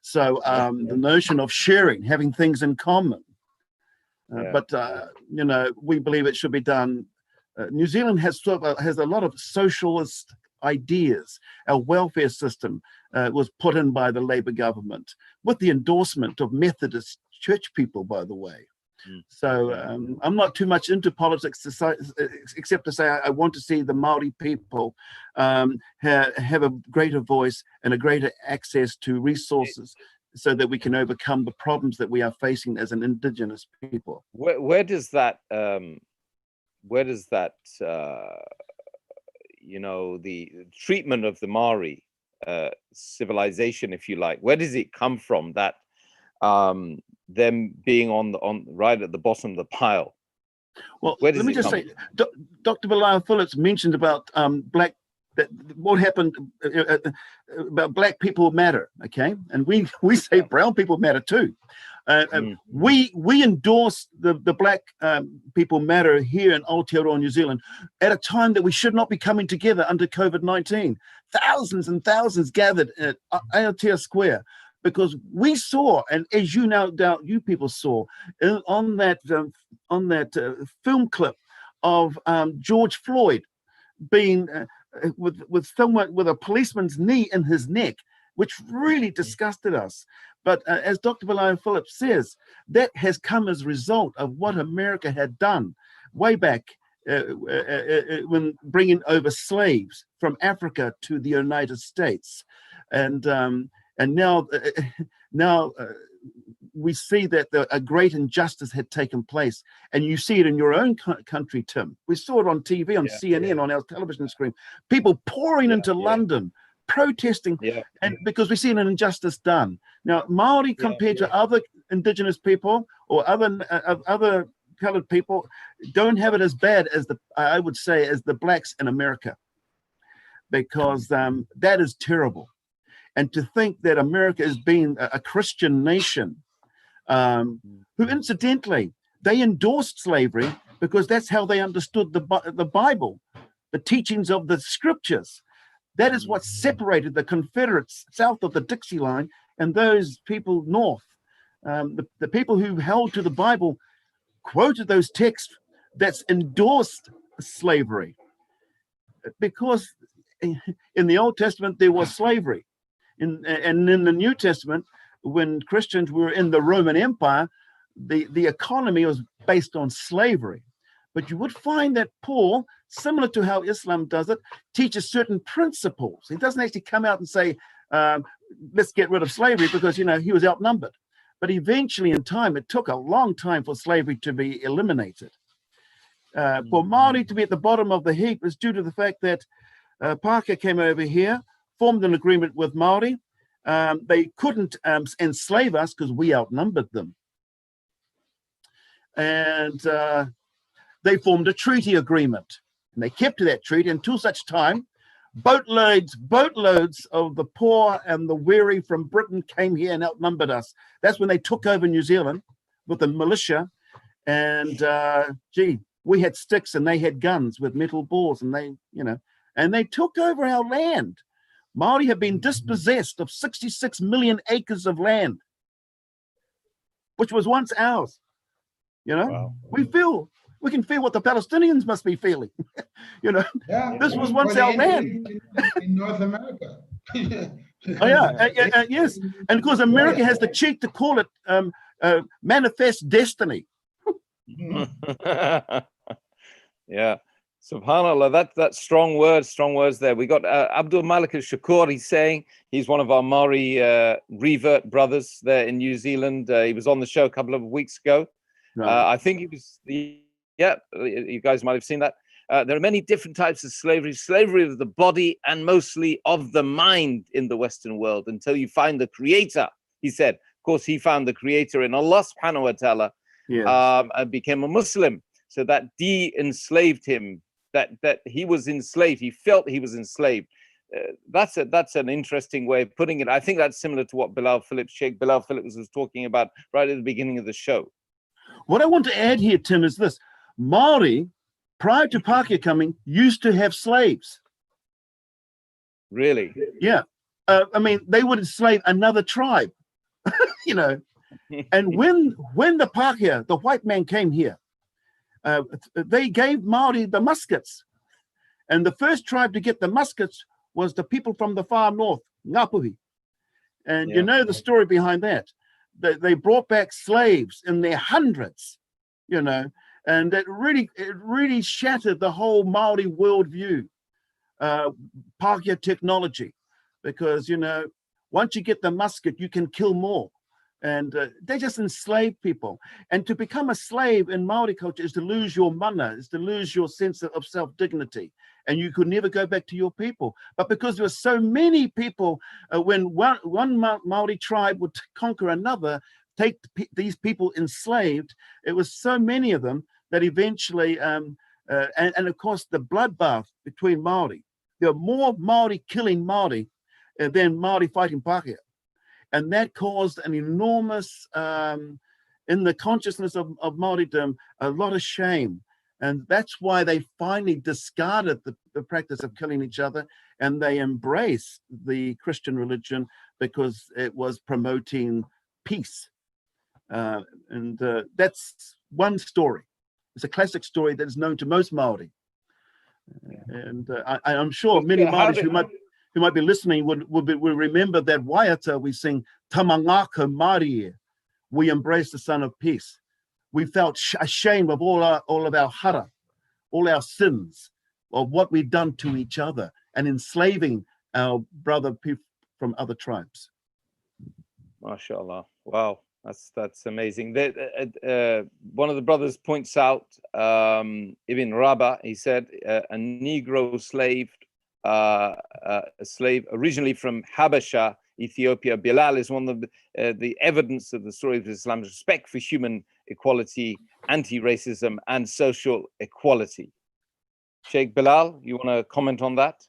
So the notion of sharing, having things in common. But, you know, we believe it should be done. New Zealand has a lot of socialist ideas. Our welfare system was put in by the Labour government with the endorsement of Methodist church people, by the way. So I'm not too much into politics except to say I want to see the Maori people have a greater voice and a greater access to resources so that we can overcome the problems that we are facing as an indigenous people. Where does that you know, the treatment of the Maori civilization, if you like, where does it come from, that them being on right at the bottom of the pile? Well, let me just say, Dr. Bilal Phillips mentioned about what happened about black people matter, okay? And we say brown people matter too. We endorse the black people matter here in Aotearoa, New Zealand, at a time that we should not be coming together under COVID-19. Thousands and thousands gathered at Aotea Square, because we saw, and as you no doubt you people saw, on that film clip of George Floyd being with someone with a policeman's knee in his neck, which really disgusted us. But as Dr. Bilal Phillips says, that has come as a result of what America had done way back when bringing over slaves from Africa to the United States. And now we see that a great injustice had taken place. And you see it in your own country, Tim. We saw it on TV, on CNN, on our television screen. People pouring into London, protesting, and because we see an injustice done. Now, Maori compared to other indigenous people or other colored people don't have it as bad as I would say, as the blacks in America, because that is terrible. And to think that America is being a Christian nation, who incidentally, they endorsed slavery because that's how they understood the Bible, the teachings of the scriptures. That is what separated the Confederates south of the Dixie line and those people north. The people who held to the Bible quoted those texts that's endorsed slavery, because in the Old Testament there was slavery. And in the New Testament, when Christians were in the Roman Empire, the economy was based on slavery. But you would find that Paul, similar to how Islam does it, teaches certain principles. He doesn't actually come out and say, let's get rid of slavery, because, you know, he was outnumbered. But eventually in time, it took a long time for slavery to be eliminated. For Maori to be at the bottom of the heap is due to the fact that Parker came over here, formed an agreement with Maori. They couldn't enslave us because we outnumbered them. And they formed a treaty agreement, and they kept to that treaty until such time boatloads of the poor and the weary from Britain came here and outnumbered us. That's when they took over New Zealand with the militia, and we had sticks and they had guns with metal balls, and they took over our land. Maori have been dispossessed of 66 million acres of land, which was once ours. Wow. We can feel what the Palestinians must be feeling. This was once our land in North America. Yes, and of course America has the cheek to call it manifest destiny. Yeah. Subhanallah, that's strong words there. We got Abdul Malik al-Shakur. He's saying he's one of our Maori Revert brothers there in New Zealand. He was on the show a couple of weeks ago. Right. I think he was you guys might have seen that. There are many different types of slavery of the body and mostly of the mind in the Western world until you find the creator. He said, of course, he found the creator in Allah subhanahu wa ta'ala, Yes. and became a Muslim. So that de-enslaved him, that he was enslaved. He felt he was enslaved. That's an interesting way of putting it. I think that's similar to what Sheikh Bilal Phillips was talking about right at the beginning of the show. What I want to add here, Tim, is this. Maori, prior to Pākehā coming, used to have slaves. Really? Yeah. I mean, they would enslave another tribe, you know. And when the Pākehā, the white man came here, they gave Maori the muskets. And the first tribe to get the muskets was the people from the far north, Ngāpuhi. And you know the story behind that. They brought back slaves in their hundreds, you know, and it really shattered the whole Maori worldview, Pākehā technology, because, you know, once you get the musket, you can kill more. And they just enslave people. And to become a slave in Maori culture is to lose your mana, is to lose your sense of self-dignity. And you could never go back to your people. But because there were so many people, when one Maori tribe would conquer another, take these people enslaved, it was so many of them that eventually, and of course, the bloodbath between Maori. There were more Maori killing Maori than Maori fighting Pākehā. And that caused an enormous, in the consciousness of Māoridom, a lot of shame. And that's why they finally discarded the practice of killing each other, and they embraced the Christian religion because it was promoting peace. And that's one story. It's a classic story that is known to most Māori. And I'm sure many Māoris who might be listening would remember that waiata we sing, Tamangaka Māori, we embrace the Son of Peace. We felt ashamed of all of our hara, all our sins, of what we've done to each other and enslaving our brother people from other tribes. MashaAllah. Wow, that's amazing. One of the brothers points out, Ibn Rabah, he said, a Negro slave, a slave originally from Habasha, Ethiopia. Bilal is one of the evidence of the story of Islam's respect for human equality, anti-racism, and social equality. Sheikh Bilal, you want to comment on that?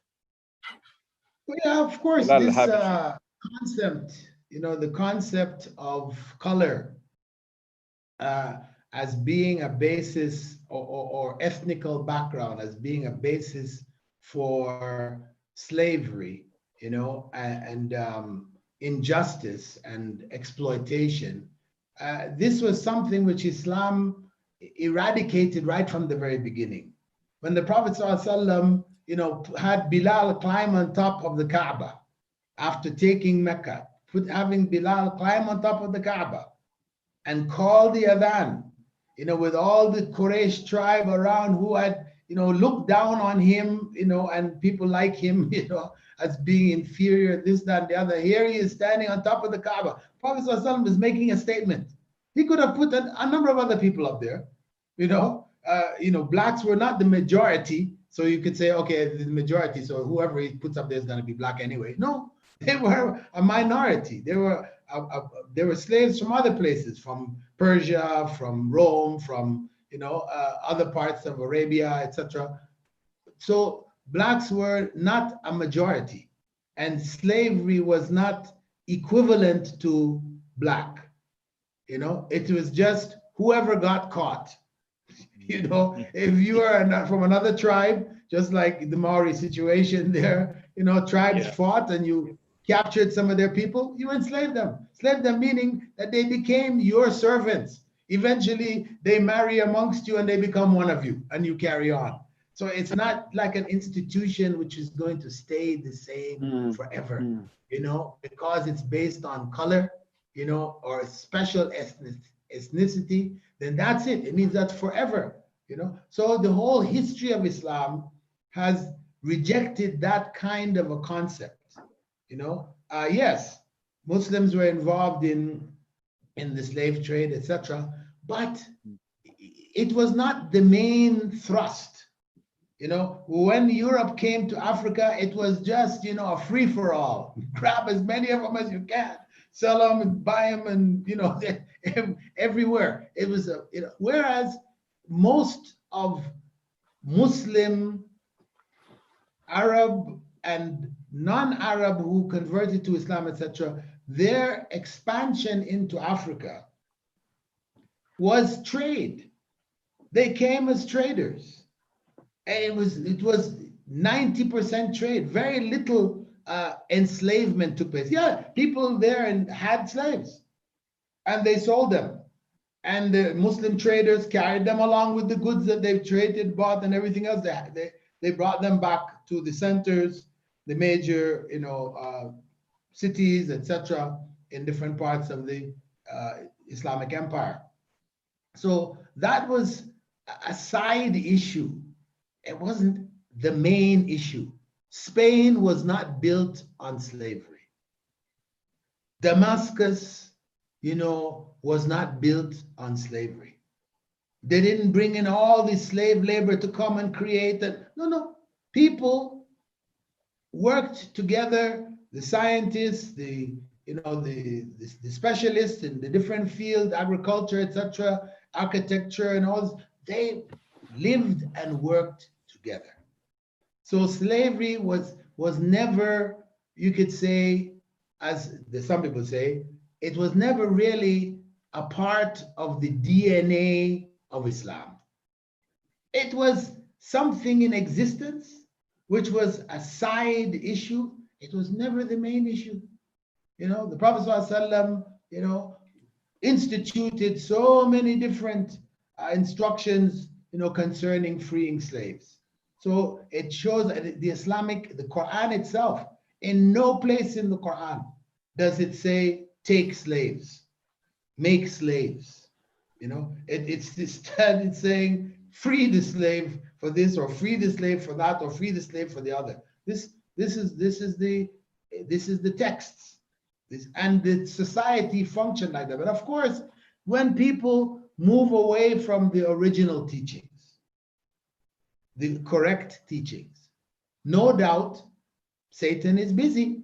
Well, yeah, of course. Bilal this Habashi. concept, the concept of color as being a basis, or ethnical background as being a basis for slavery, and injustice and exploitation. This was something which Islam eradicated right from the very beginning. When the Prophet ﷺ, had Bilal climb on top of the Kaaba after taking Mecca, having Bilal climb on top of the Kaaba and call the adhan, with all the Quraysh tribe around who had, looked down on him, and people like him, as being inferior, this, that, and the other. Here he is standing on top of the Kaaba. Prophet ﷺ is making a statement. He could have put a number of other people up there, blacks were not the majority. So you could say, okay, the majority, so whoever he puts up there is going to be black anyway. No, they were a minority. They were slaves from other places, from Persia, from Rome, from other parts of Arabia, etc. So blacks were not a majority, and slavery was not equivalent to black. It was just whoever got caught. If you are from another tribe, just like the Maori situation there, tribes fought and you captured some of their people, you enslaved them. Enslaved them meaning that they became your servants. Eventually, they marry amongst you and they become one of you, and you carry on. So it's not like an institution which is going to stay the same forever, because it's based on color, or special ethnicity, then that's it. It means that's forever. So the whole history of Islam has rejected that kind of a concept. Yes, Muslims were involved in the slave trade, etc., but it was not the main thrust. When Europe came to Africa, it was just, a free for all. Grab as many of them as you can, sell them and buy them, and everywhere. It was whereas most of Muslim, Arab, and non-Arab who converted to Islam, etc., their expansion into Africa was trade. They came as traders. And it was 90% trade. Very little enslavement took place. Yeah, people there had slaves, and they sold them. And the Muslim traders carried them along with the goods that they've traded, bought, and everything else. They brought them back to the centers, the major, cities, etc., in different parts of the Islamic Empire. So that was a side issue. It wasn't the main issue. Spain was not built on slavery. Damascus, was not built on slavery. They didn't bring in all the slave labor to come and create that. No. People worked together, the scientists, the specialists in the different fields, agriculture, etc., architecture, and all this. They lived and worked together. So slavery was never, you could say, as some people say, it was never really a part of the DNA of Islam. It was something in existence, which was a side issue. It was never the main issue. The Prophet ﷺ, instituted so many different instructions, concerning freeing slaves. So it shows that the Quran itself, in no place in the Quran does it say take slaves, make slaves. It's saying free the slave for this, or free the slave for that, or free the slave for the other. This is the texts. And the society functioned like that. But of course, when people move away from the original teachings, the correct teachings, no doubt Satan is busy.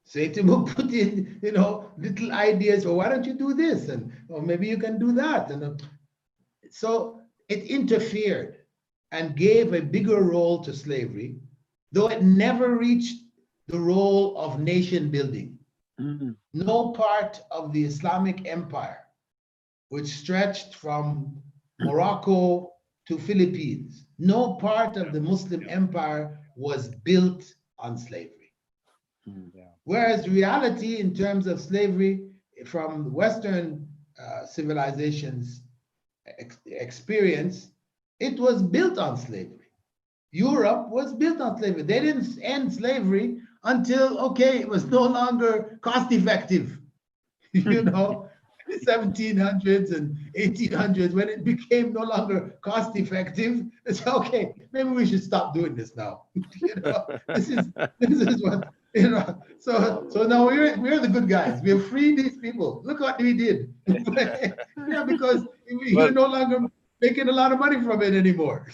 Satan will put in, little ideas. Well, why don't you do this? Or maybe you can do that. And so it interfered and gave a bigger role to slavery, though it never reached the role of nation building. Mm-hmm. No part of the Islamic Empire, which stretched from Morocco to Philippines, no part of the Muslim Empire was built on slavery. Yeah. Whereas reality in terms of slavery from Western civilizations experience, it was built on slavery. Europe was built on slavery. They didn't end slavery until, it was no longer cost effective. The 1700s and 1800s, when it became no longer cost effective, it's okay, maybe we should stop doing this now. This is what, so now we're the good guys. We have freed these people. Look what we did. Because we're no longer making a lot of money from it anymore.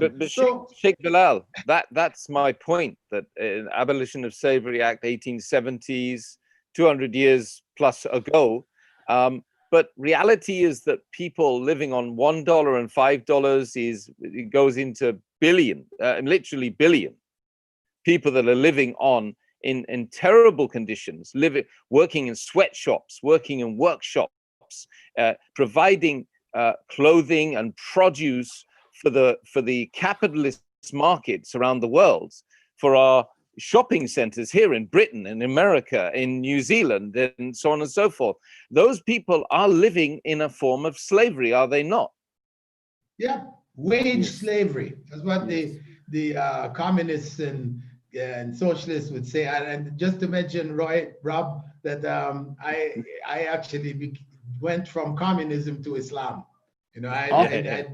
But Sheikh Bilal, that's my point, that Abolition of Slavery Act 1870s, 200 years plus ago, but reality is that people living on $1 and $5 it goes into billion, literally billion people that are living on in terrible conditions, working in sweatshops, working in workshops, providing clothing and produce for the capitalist markets around the world, for our shopping centers here in Britain, in America, in New Zealand, and so on and so forth. Those people are living in a form of slavery, are they not? Yeah, wage slavery. That's what the communists and socialists would say. And just to mention, Rob, that I actually went from communism to Islam. I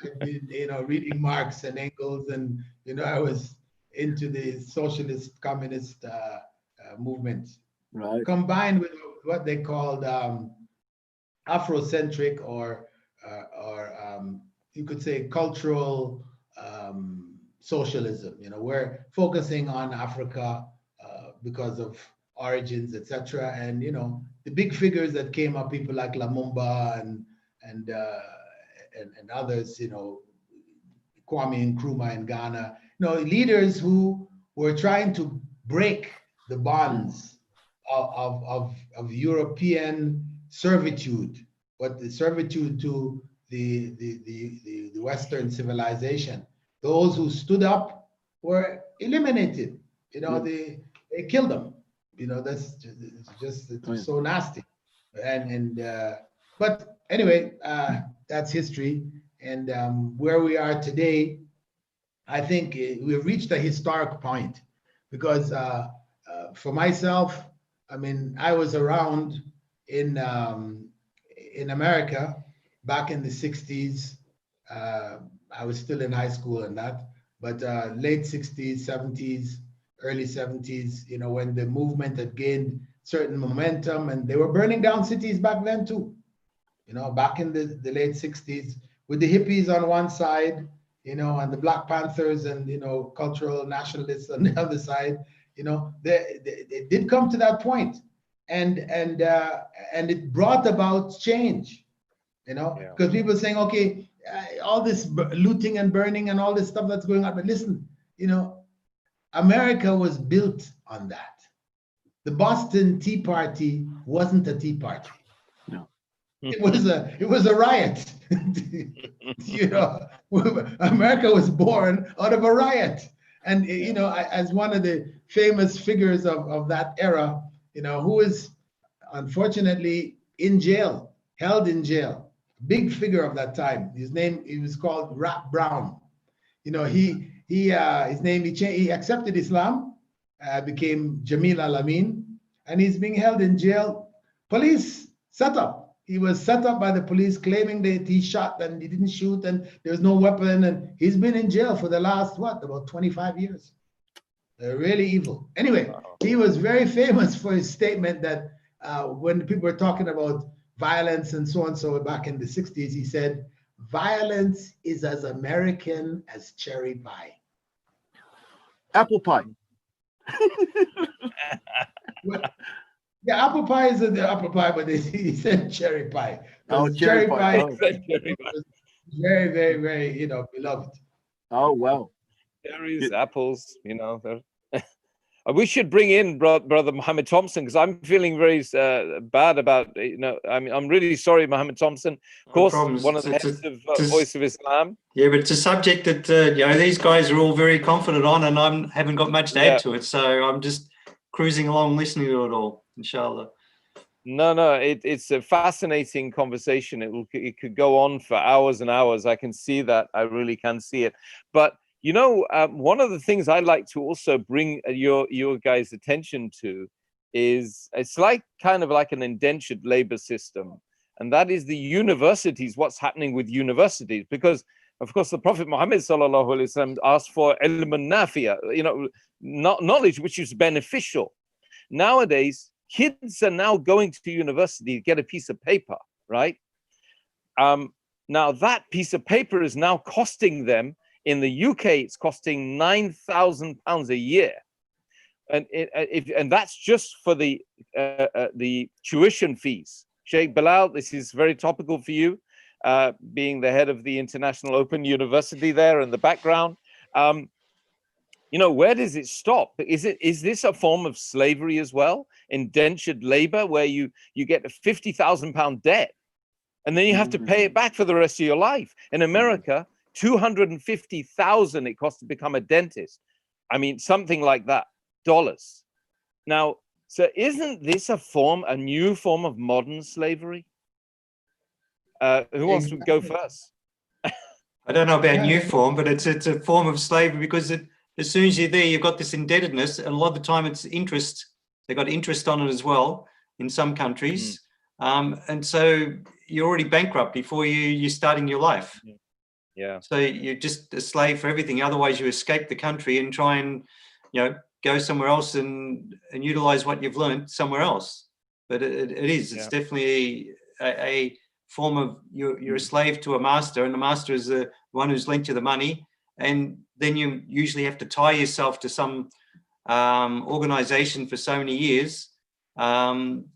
I've been, reading Marx and Engels, and I was into the socialist communist movement, Right. combined with what they called Afrocentric or you could say cultural socialism. We're focusing on Africa because of origins, etc. And the big figures that came up, people like Lumumba and others, Kwame Nkrumah in Ghana, leaders who were trying to break the bonds of European servitude, but the servitude to the Western civilization. Those who stood up were eliminated. They killed them. That's just it's so nasty. But anyway, that's history. And where we are today, I think we've reached a historic point, because for myself, I mean, I was around in America back in the 60s. I was still in high school and that, but late 60s, 70s, early 70s, when the movement had gained certain momentum, and they were burning down cities back then too. Back in the late 60s, with the hippies on one side, and the Black Panthers and, cultural nationalists on the other side, they did come to that point. And it brought about change, because people are saying, okay, all this looting and burning and all this stuff that's going on, but listen, America was built on that. The Boston Tea Party wasn't a tea party. No. It was a riot. America was born out of a riot. And as one of the famous figures of that era, who is unfortunately in jail, held in jail, big figure of that time. He was called Rap Brown. He accepted Islam, became Jamil Al-Amin, and he's being held in jail. Police set up. He was set up by the police, claiming that he shot and he didn't shoot and there was no weapon, and he's been in jail for the last about 25 years. They're really evil. Anyway, he was very famous for his statement that when people were talking about violence and so on, so back in the 60s, he said, "Violence is as American as cherry pie." Apple pie. Well, yeah, apple pie is the apple pie, but he said cherry pie. Oh, cherry pie. Oh. Was very, very, very, beloved. Oh, wow. Cherries, apples, we should bring in brother Mohammed Thompson, because I'm feeling very bad about, I'm really sorry, Mohammed Thompson. Of course, one of the heads of Voice of Islam. Yeah, but it's a subject that, these guys are all very confident on, and I haven't got much to add to it. So I'm just cruising along, listening to it all, inshallah. No, it's a fascinating conversation. It could go on for hours and hours. I can see that. I really can see it. But one of the things I like to also bring your guys' attention to is it's kind of like an indentured labor system, and that is the universities. What's happening with universities? Because of course the Prophet Muhammad sallallahu alaihi wasallam asked for ilm nafiya, knowledge which is beneficial. Nowadays, kids are now going to university to get a piece of paper, right? Now that piece of paper is now costing them. In the UK, it's costing £9,000 a year, and that's just for the tuition fees. Sheikh Bilal, this is very topical for you, being the head of the International Open University there in the background. Where does it stop? Is this a form of slavery as well? Indentured labor, where you get a £50,000 debt, and then you have to pay it back for the rest of your life. In America, $250,000 it costs to become a dentist. I mean, something like that, dollars. Now, so isn't this a new form of modern slavery? Who wants to go first? I don't know about new form, but it's a form of slavery, because as soon as you're there, you've got this indebtedness, and a lot of the time it's interest. They've got interest on it as well in some countries. And so you're already bankrupt before you're starting your life. Yeah. So you're just a slave for everything. Otherwise, you escape the country and try and, go somewhere else and utilize what you've learned somewhere else. But it's definitely a form of you're a slave to a master, and the master is the one who's lent you the money. And then you usually have to tie yourself to some organization for so many years, and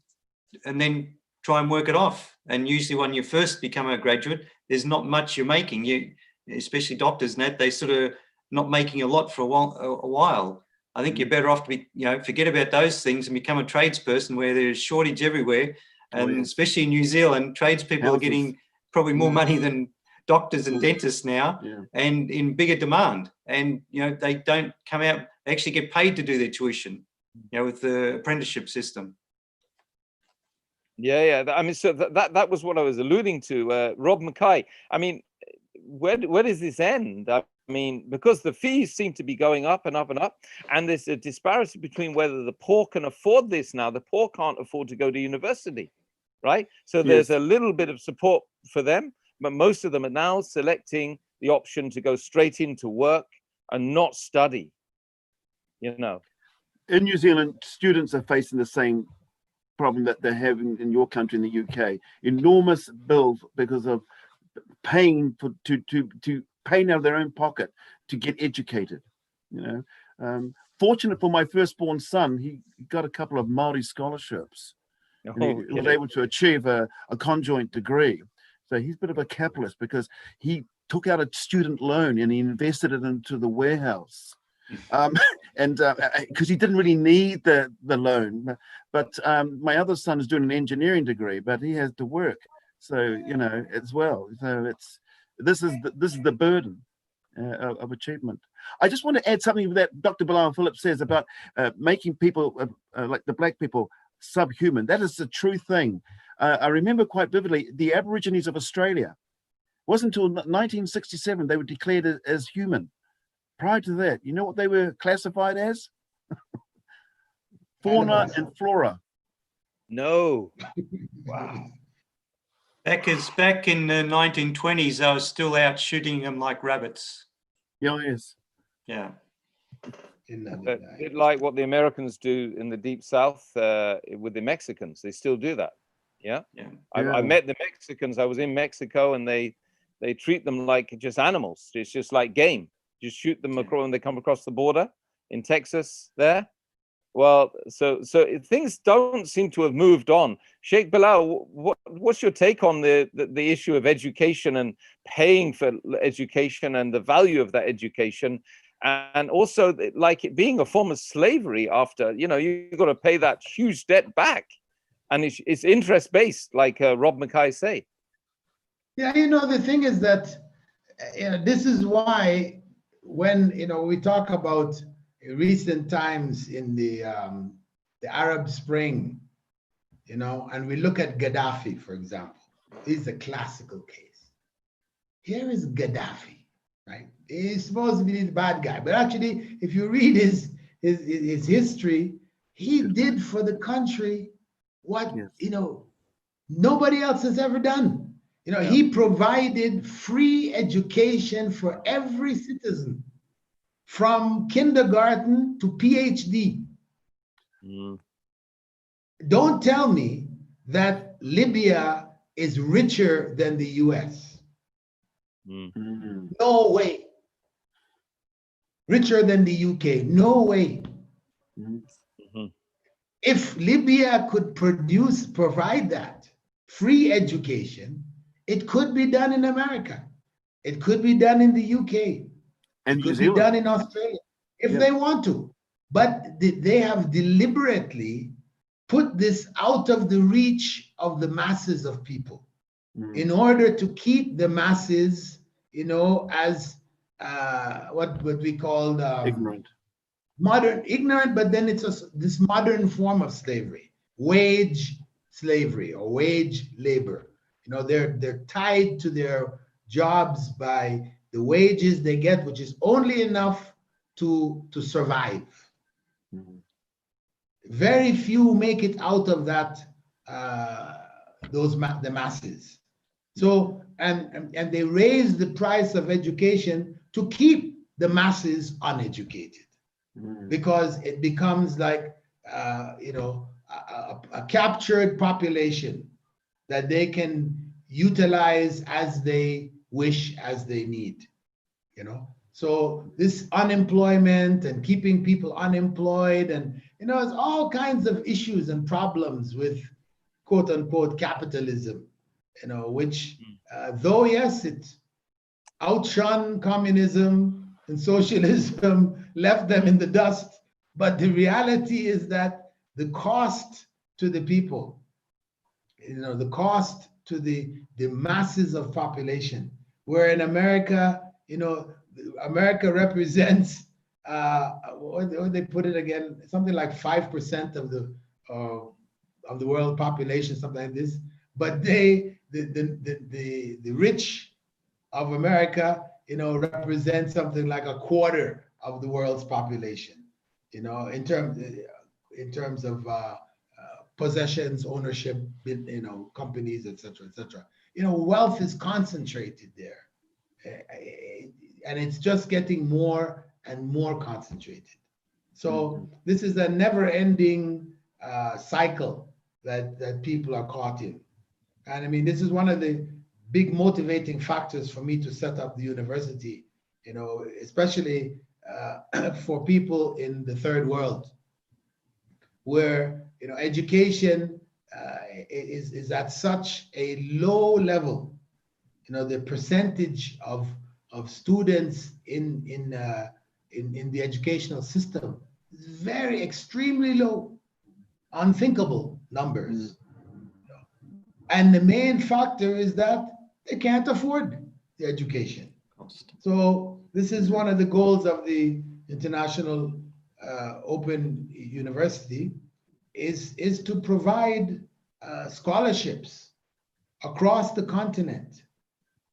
then try and work it off. And usually when you first become a graduate, there's not much you're making. You, especially doctors and that, they sort of not making a lot for a while. I think you're better off to be, forget about those things and become a tradesperson where there's shortage everywhere. And especially in New Zealand, tradespeople are getting probably more money than doctors and dentists now, and in bigger demand. And, they don't come out, they actually get paid to do their tuition, with the apprenticeship system. Yeah. I mean, so that was what I was alluding to. Rob McKay, I mean, where does this end? I mean, because the fees seem to be going up and up and up, and there's a disparity between whether the poor can afford this now. The poor can't afford to go to university, right? So there's a little bit of support for them, but most of them are now selecting the option to go straight into work and not study, In New Zealand, students are facing the same problem that they're having in your country, in the UK. Enormous bills because of paying to paying out of their own pocket to get educated. Fortunate for my firstborn son, he got a couple of Maori scholarships. And he was able to achieve a conjoint degree. So he's a bit of a capitalist because he took out a student loan and he invested it into the warehouse. And because he didn't really need the loan, but my other son is doing an engineering degree, but he has to work, so as well. So this is the burden of achievement. I just want to add something that Dr. Bilal Phillips says about making people like the black people subhuman. That is the true thing. I remember quite vividly the Aborigines of Australia. It wasn't until 1967 they were declared as human. Prior to that, you know what they were classified as? Fauna and flora. No. Wow. Back in the 1920s, I was still out shooting them like rabbits. Yes. Yeah. A bit like what the Americans do in the Deep South with the Mexicans. They still do that. Yeah. I met the Mexicans. I was in Mexico, and they treat them like just animals. It's just like game. Just shoot them across when they come across the border in Texas there. Well, so things don't seem to have moved on. Sheikh Bilal, what's your take on the issue of education and paying for education and the value of that education, and also like it being a form of slavery after, you've got to pay that huge debt back, and it's interest based, like Rob McKay say. Yeah, the thing is that this is why when we talk about recent times in the Arab Spring, and we look at Gaddafi, for example. This is a classical case. Here is Gaddafi, right? He's supposed to be the bad guy, but actually, if you read his history, he did for the country what nobody else has ever done. He provided free education for every citizen, from kindergarten to PhD. Don't tell me that Libya is richer than the US. No way. Richer than the UK? No way. If Libya could provide that free education, it could be done in America. It could be done in the UK. And it could be done in Australia if they want to. But they have deliberately put this out of the reach of the masses of people in order to keep the masses, as what we call ignorant. Ignorant, but then it's this modern form of slavery, wage slavery or wage labor. They're tied to their jobs by the wages they get, which is only enough to survive. Very few make it out of that, the masses. So and they raise the price of education to keep the masses uneducated, because it becomes like a captured population that they can utilize as they wish, as they need, So this unemployment and keeping people unemployed, and it's all kinds of issues and problems with quote unquote capitalism, which though yes, it outshone communism and socialism, left them in the dust, but the reality is that the cost to the people, the cost to the masses of population, where in America, America represents, what they put it again, something like 5% of the world population, something like this. But the rich of America, represent something like a quarter of the world's population, in terms of possessions, ownership, companies, etc., etc. Wealth is concentrated there, and it's just getting more and more concentrated. So this is a never-ending cycle that people are caught in. And I mean, this is one of the big motivating factors for me to set up the university, especially for people in the third world, where education is at such a low level. The percentage of students in the educational system is very extremely low, unthinkable numbers. And the main factor is that they can't afford the education. So this is one of the goals of the International Open University, is to provide scholarships across the continent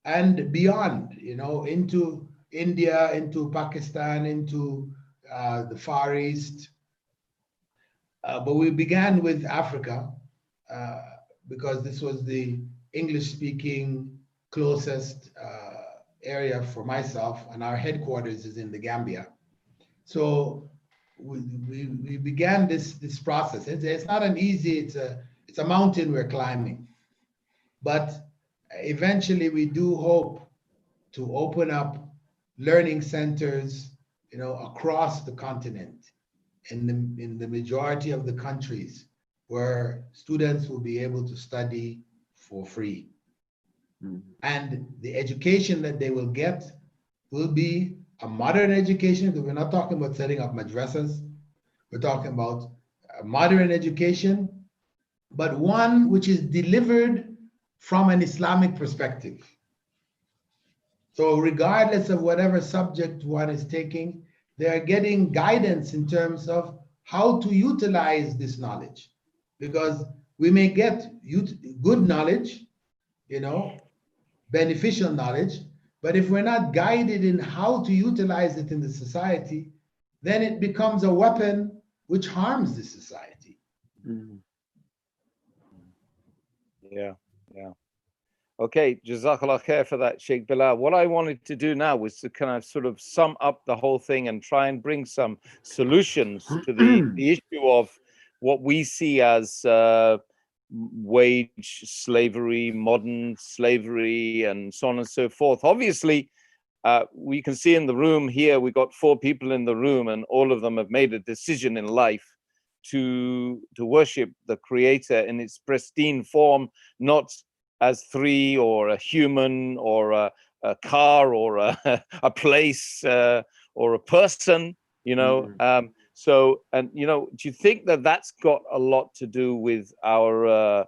and beyond, into India, into Pakistan, into the Far East. But we began with Africa, because this was the English-speaking closest area for myself, and our headquarters is in the Gambia. So we began this process. It's not an easy, it's a mountain we're climbing, but eventually we do hope to open up learning centers, across the continent, in the majority of the countries, where students will be able to study for free. And the education that they will get will be a modern education, because we're not talking about setting up madrasas. We're talking about a modern education, but one which is delivered from an Islamic perspective. So regardless of whatever subject one is taking, they are getting guidance in terms of how to utilize this knowledge. Because we may get good knowledge, beneficial knowledge, but if we're not guided in how to utilize it in the society, then it becomes a weapon which harms the society. Yeah. Okay, Jazakallah khair for that, Sheikh Bilal. What I wanted to do now was to kind of sort of sum up the whole thing and try and bring some solutions to the issue of what we see as wage slavery, modern slavery, and so on and so forth. Obviously, we can see in the room here, we got 4 people in the room, and all of them have made a decision in life to worship the Creator in its pristine form, not as 3 or a human or a car or a place or a person, So, and do you think that that's got a lot to do with our,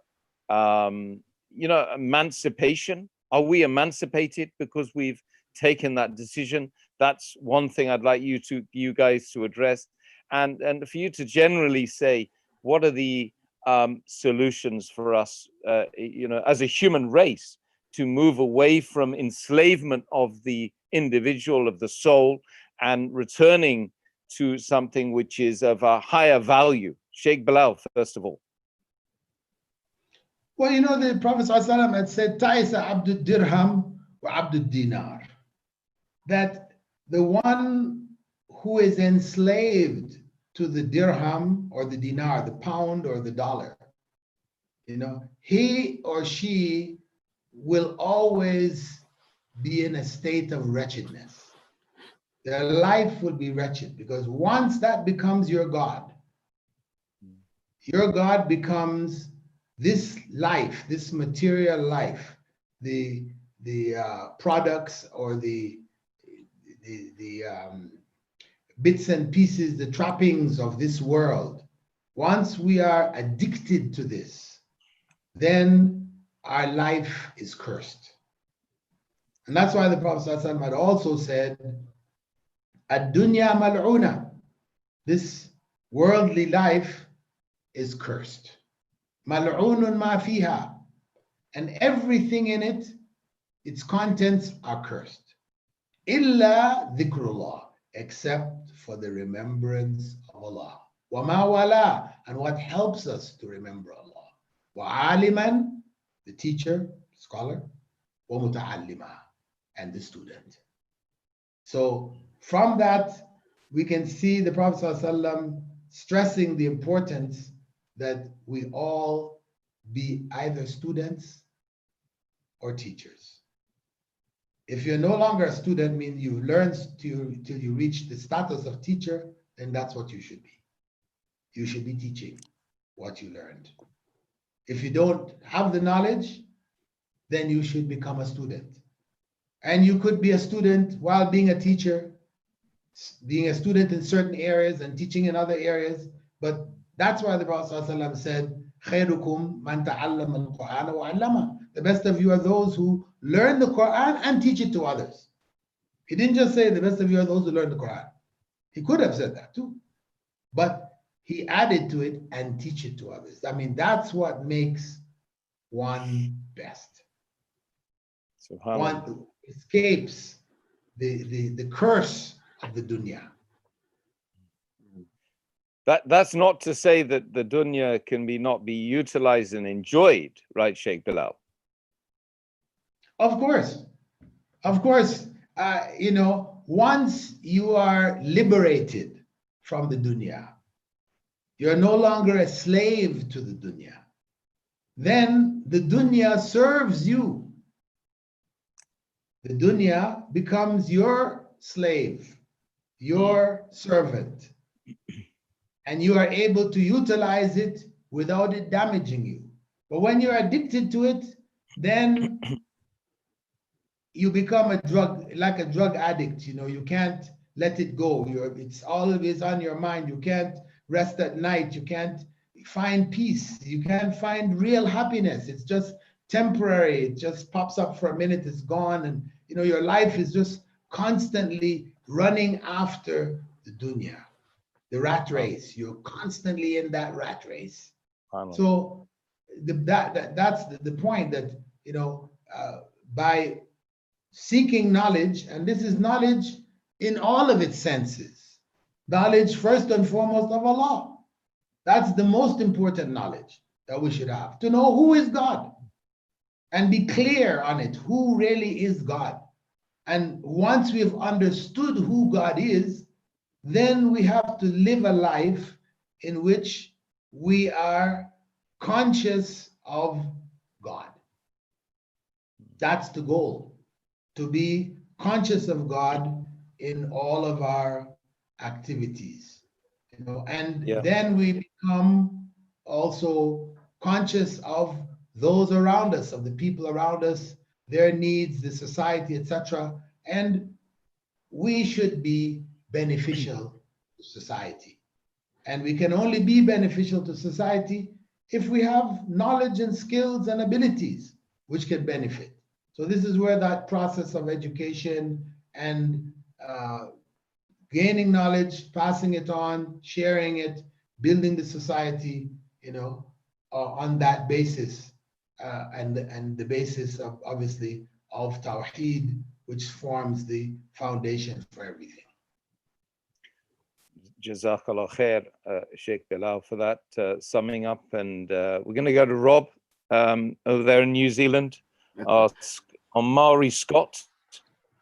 emancipation? Are we emancipated because we've taken that decision? That's one thing I'd like you guys to address, and for you to generally say, what are the solutions for us, as a human race, to move away from enslavement of the individual, of the soul, and returning to something which is of a higher value? Sheikh Bilal, first of all. Well, you know, the Prophet ﷺ had said, Ta'isa abdul dirham wa abdul dinar. That the one who is enslaved to the dirham or the dinar, the pound or the dollar, you know, he or she will always be in a state of wretchedness. Their life will be wretched because once that becomes your God becomes this life, this material life, the products or the bits and pieces, the trappings of this world. Once we are addicted to this, then our life is cursed. And that's why the Prophet ﷺ had also said, Ad-dunya mal'una, this worldly life is cursed. Mal'unun ma fiha, and everything in it, its contents are cursed. Illa dhikrullah, except for the remembrance of Allah. Wa ma wala, and what helps us to remember Allah. Wa aliman, the teacher, scholar. Wa muta'allima, and the student. So from that, we can see the Prophet ﷺ stressing the importance that we all be either students or teachers. If you're no longer a student, means you've learned till you reach the status of teacher, then that's what you should be. You should be teaching what you learned. If you don't have the knowledge, then you should become a student. And you could be a student while being a teacher, being a student in certain areas and teaching in other areas. But that's why the Prophet ﷺ said, خَيْرُكُمْ مَنْ تَعَلَّمَ الْقُرْآنَ وَعَلَّمَهُ. The best of you are those who learn the Quran and teach it to others. He didn't just say the best of you are those who learn the Quran. He could have said that too. But he added to it and teach it to others. I mean, that's what makes one best. One escapes the curse of the dunya. That's not to say that the dunya can not be utilized and enjoyed, right, Sheikh Bilal? Of course. You know, once you are liberated from the dunya, you're no longer a slave to the dunya, then the dunya serves you. The dunya becomes your slave, your servant, and you are able to utilize it without it damaging you. But when you're addicted to it, then you become like a drug addict. You know, you can't let it go. It's always on your mind. You can't rest at night. You can't find peace. You can't find real happiness. It's just temporary. It just pops up for a minute, it's gone. And you know, your life is just constantly running after the dunya, the rat race. You're constantly in that rat race. So that's the point, that, you know, by seeking knowledge, and this is knowledge in all of its senses, knowledge first and foremost of Allah. That's the most important knowledge that we should have, to know who is God and be clear on it, who really is God. And once we've understood who God is, then we have to live a life in which we are conscious of God. That's the goal, to be conscious of God in all of our activities, you know, and then we become also conscious of those around us, of the people around us, their needs, the society, etc. And we should be beneficial to society. And we can only be beneficial to society if we have knowledge and skills and abilities which can benefit. So this is where that process of education and gaining knowledge, passing it on, sharing it, building the society, you know, on that basis, and the basis of, obviously, of Tawheed, which forms the foundation for everything. Jazakallah khair, Sheikh Bilal, for that summing up. And we're going to go to Rob. over there in New Zealand are on Maori Scott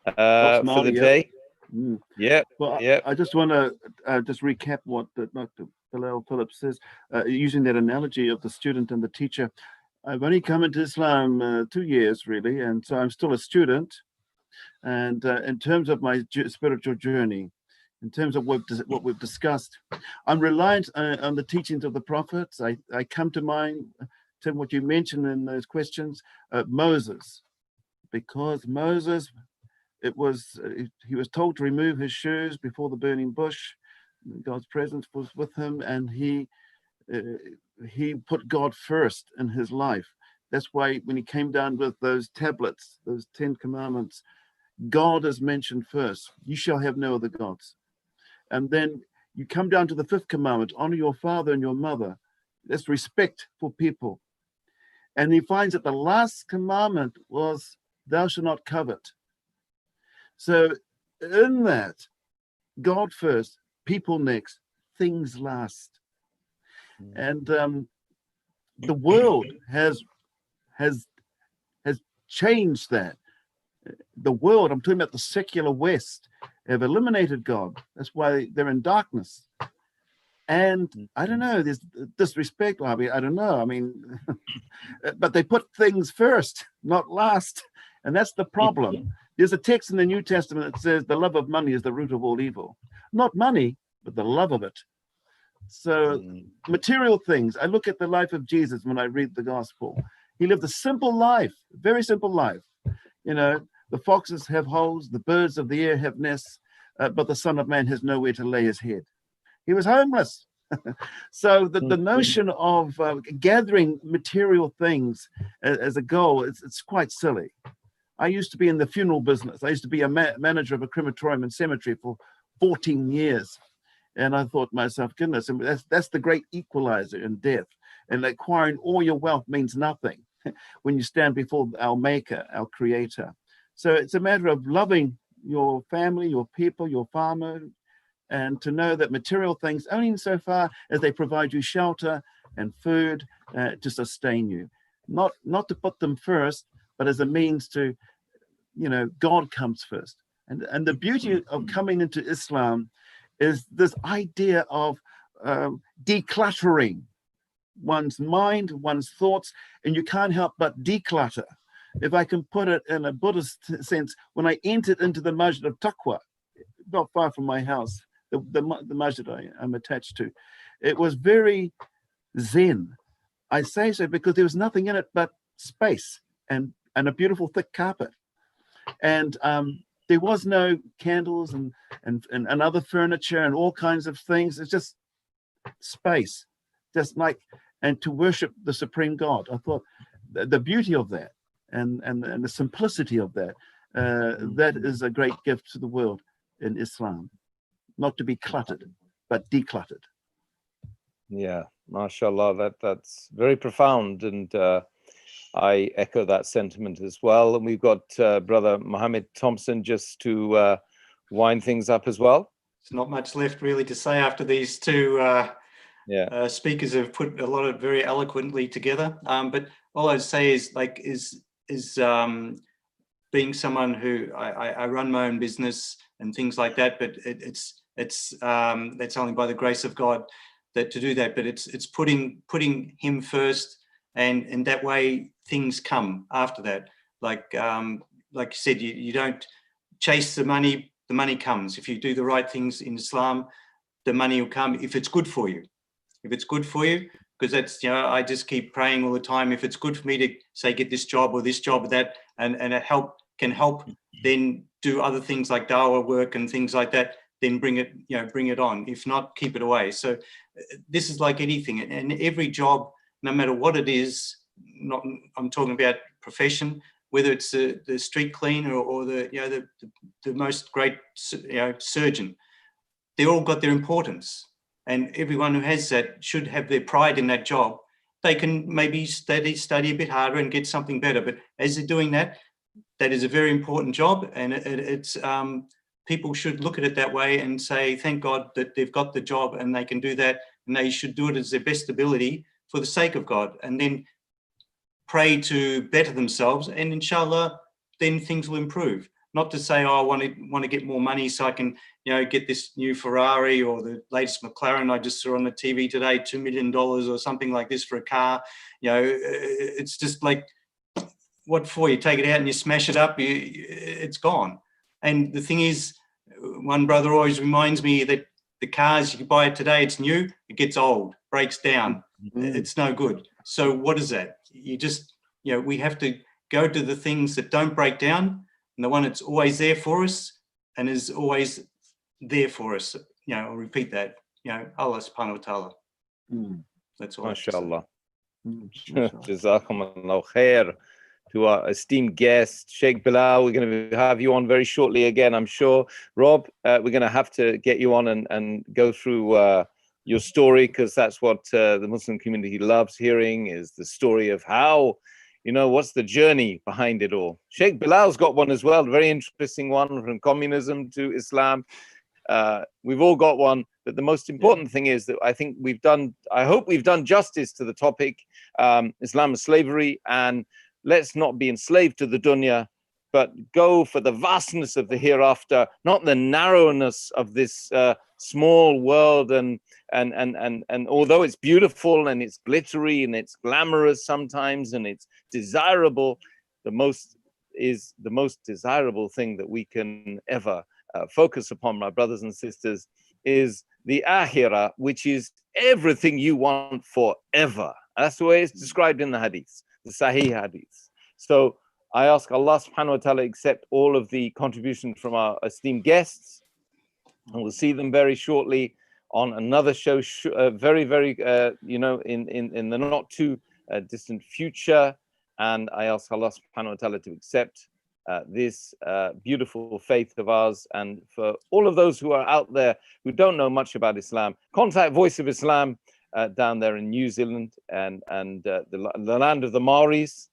for Maori, the yeah. day. Mm. Yeah, Well, yeah. I just want to just recap what Dr. Bilal Phillips says, using that analogy of the student and the teacher. I've only come into Islam 2 years, really, and so I'm still a student. And in terms of my spiritual journey, in terms of what we've discussed, I'm reliant on the teachings of the prophets. I come to mind, to what you mentioned in those questions, Moses, because Moses, he was told to remove his shoes before the burning bush. God's presence was with him, and he put God first in his life. That's why when he came down with those tablets, those 10 commandments, God is mentioned first. You shall have no other gods. And then you come down to the 5th commandment, honor your father and your mother. That's respect for people. And he finds that the last commandment was, thou shalt not covet. So in that, God first, people next, things last. And the world has changed that. The world, I'm talking about the secular West, have eliminated God. That's why they're in darkness. And I don't know, there's disrespect. I don't know. But they put things first, not last. And that's the problem. There's a text in the New Testament that says the love of money is the root of all evil. Not money, but the love of it. So material things. I look at the life of Jesus when I read the gospel. He lived a simple life, very simple life. The foxes have holes, the birds of the air have nests, but the Son of Man has nowhere to lay his head. He was homeless. So the notion of gathering material things as a goal, it's quite silly. I used to be in the funeral business. I used to be a manager of a crematorium and cemetery for 14 years. And I thought to myself, goodness, that's the great equalizer in death. And acquiring all your wealth means nothing when you stand before our maker, our creator. So it's a matter of loving your family, your people, your farmer, and to know that material things, only insofar as they provide you shelter and food to sustain you. Not to put them first, but as a means to, God comes first. And the beauty of coming into Islam is this idea of decluttering one's mind, one's thoughts, and you can't help but declutter. If I can put it in a Buddhist sense, when I entered into the masjid of Taqwa, not far from my house, the masjid I'm attached to, it was very zen. I say so because there was nothing in it but space and a beautiful thick carpet. And there was no candles and other furniture and all kinds of things. It's just space, and to worship the supreme God. I thought the beauty of that and the simplicity of that, that is a great gift to the world in Islam. Not to be cluttered, but decluttered. Yeah, mashallah, that's very profound, and I echo that sentiment as well. And we've got Brother Mohammed Thompson just to wind things up as well. There's not much left really to say after these two speakers have put a lot of very eloquently together. But all I'd say is being someone who I run my own business and things like that, but that's only by the grace of God that to do that. But it's putting him first, and that way things come after that. Like you said, you don't chase the money comes. If you do the right things in Islam, the money will come if it's good for you. If it's good for you, because that's, I just keep praying all the time. If it's good for me to say get this job or this job or that, and it can help, then do other things like dawah work and things like that, then bring it on. If not, keep it away. So this is like anything, and every job, no matter what it is, I'm talking about profession, whether it's the street cleaner or the most great surgeon, they all got their importance, and everyone who has that should have their pride in that job. They can maybe study a bit harder and get something better, but as they're doing that, that is a very important job, and it's people should look at it that way and say, thank God that they've got the job and they can do that, and they should do it as their best ability for the sake of God. And then pray to better themselves, and inshallah, then things will improve. Not to say, oh, I want to get more money so I can, get this new Ferrari or the latest McLaren I just saw on the TV today, $2 million or something like this for a car. It's just like, what for? You take it out and you smash it up, it's gone. And the thing is, one brother always reminds me that the cars, you can buy it today, it's new, it gets old, breaks down, it's no good. So what is that? You just, we have to go to the things that don't break down, and the one that's always there for us and is always there for us. I'll repeat that, Allah subhanahu wa ta'ala. That's all. MashaAllah. Jazakumullah khair. To our esteemed guest, Sheikh Bilal, we're going to have you on very shortly again, I'm sure. Rob, we're going to have to get you on and go through your story, because that's what the Muslim community loves hearing, is the story of how, what's the journey behind it all. Sheikh Bilal's got one as well, a very interesting one, from communism to Islam. We've all got one, but the most important thing is that I hope we've done justice to the topic, Islam and slavery, and let's not be enslaved to the dunya, but go for the vastness of the hereafter, not the narrowness of this small world. And although it's beautiful and it's glittery and it's glamorous sometimes and it's desirable, the most desirable thing that we can ever focus upon, my brothers and sisters, is the akhirah, which is everything you want forever. That's the way it's described in the hadith, the Sahih hadith. So I ask Allah subhanahu wa ta'ala accept all of the contributions from our esteemed guests, and we'll see them very shortly on another show, very, very, in the not too distant future. And I ask Allah subhanahu wa ta'ala to accept this beautiful faith of ours. And for all of those who are out there who don't know much about Islam, contact Voice of Islam down there in New Zealand and the land of the Maoris.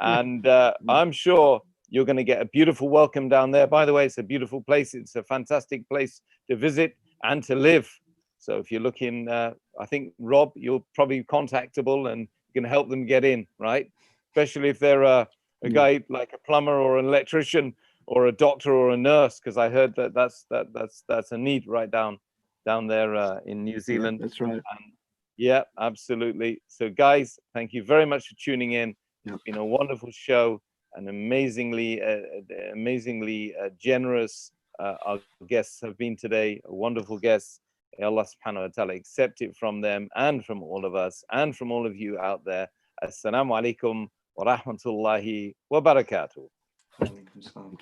And I'm sure you're going to get a beautiful welcome down there. By the way, it's a beautiful place. It's a fantastic place to visit and to live. So if you're looking, I think, Rob, you're probably contactable and you can help them get in, right? Especially if they're a guy like a plumber or an electrician or a doctor or a nurse, because I heard that's a need right down there in New Zealand. That's right. Yeah, absolutely. So guys, thank you very much for tuning in. It's been a wonderful show, and amazingly generous our guests have been today, wonderful guests. May Allah subhanahu wa ta'ala accept it from them and from all of us and from all of you out there. Assalamu alaikum wa rahmatullahi wa barakatuh. Alaikum salam.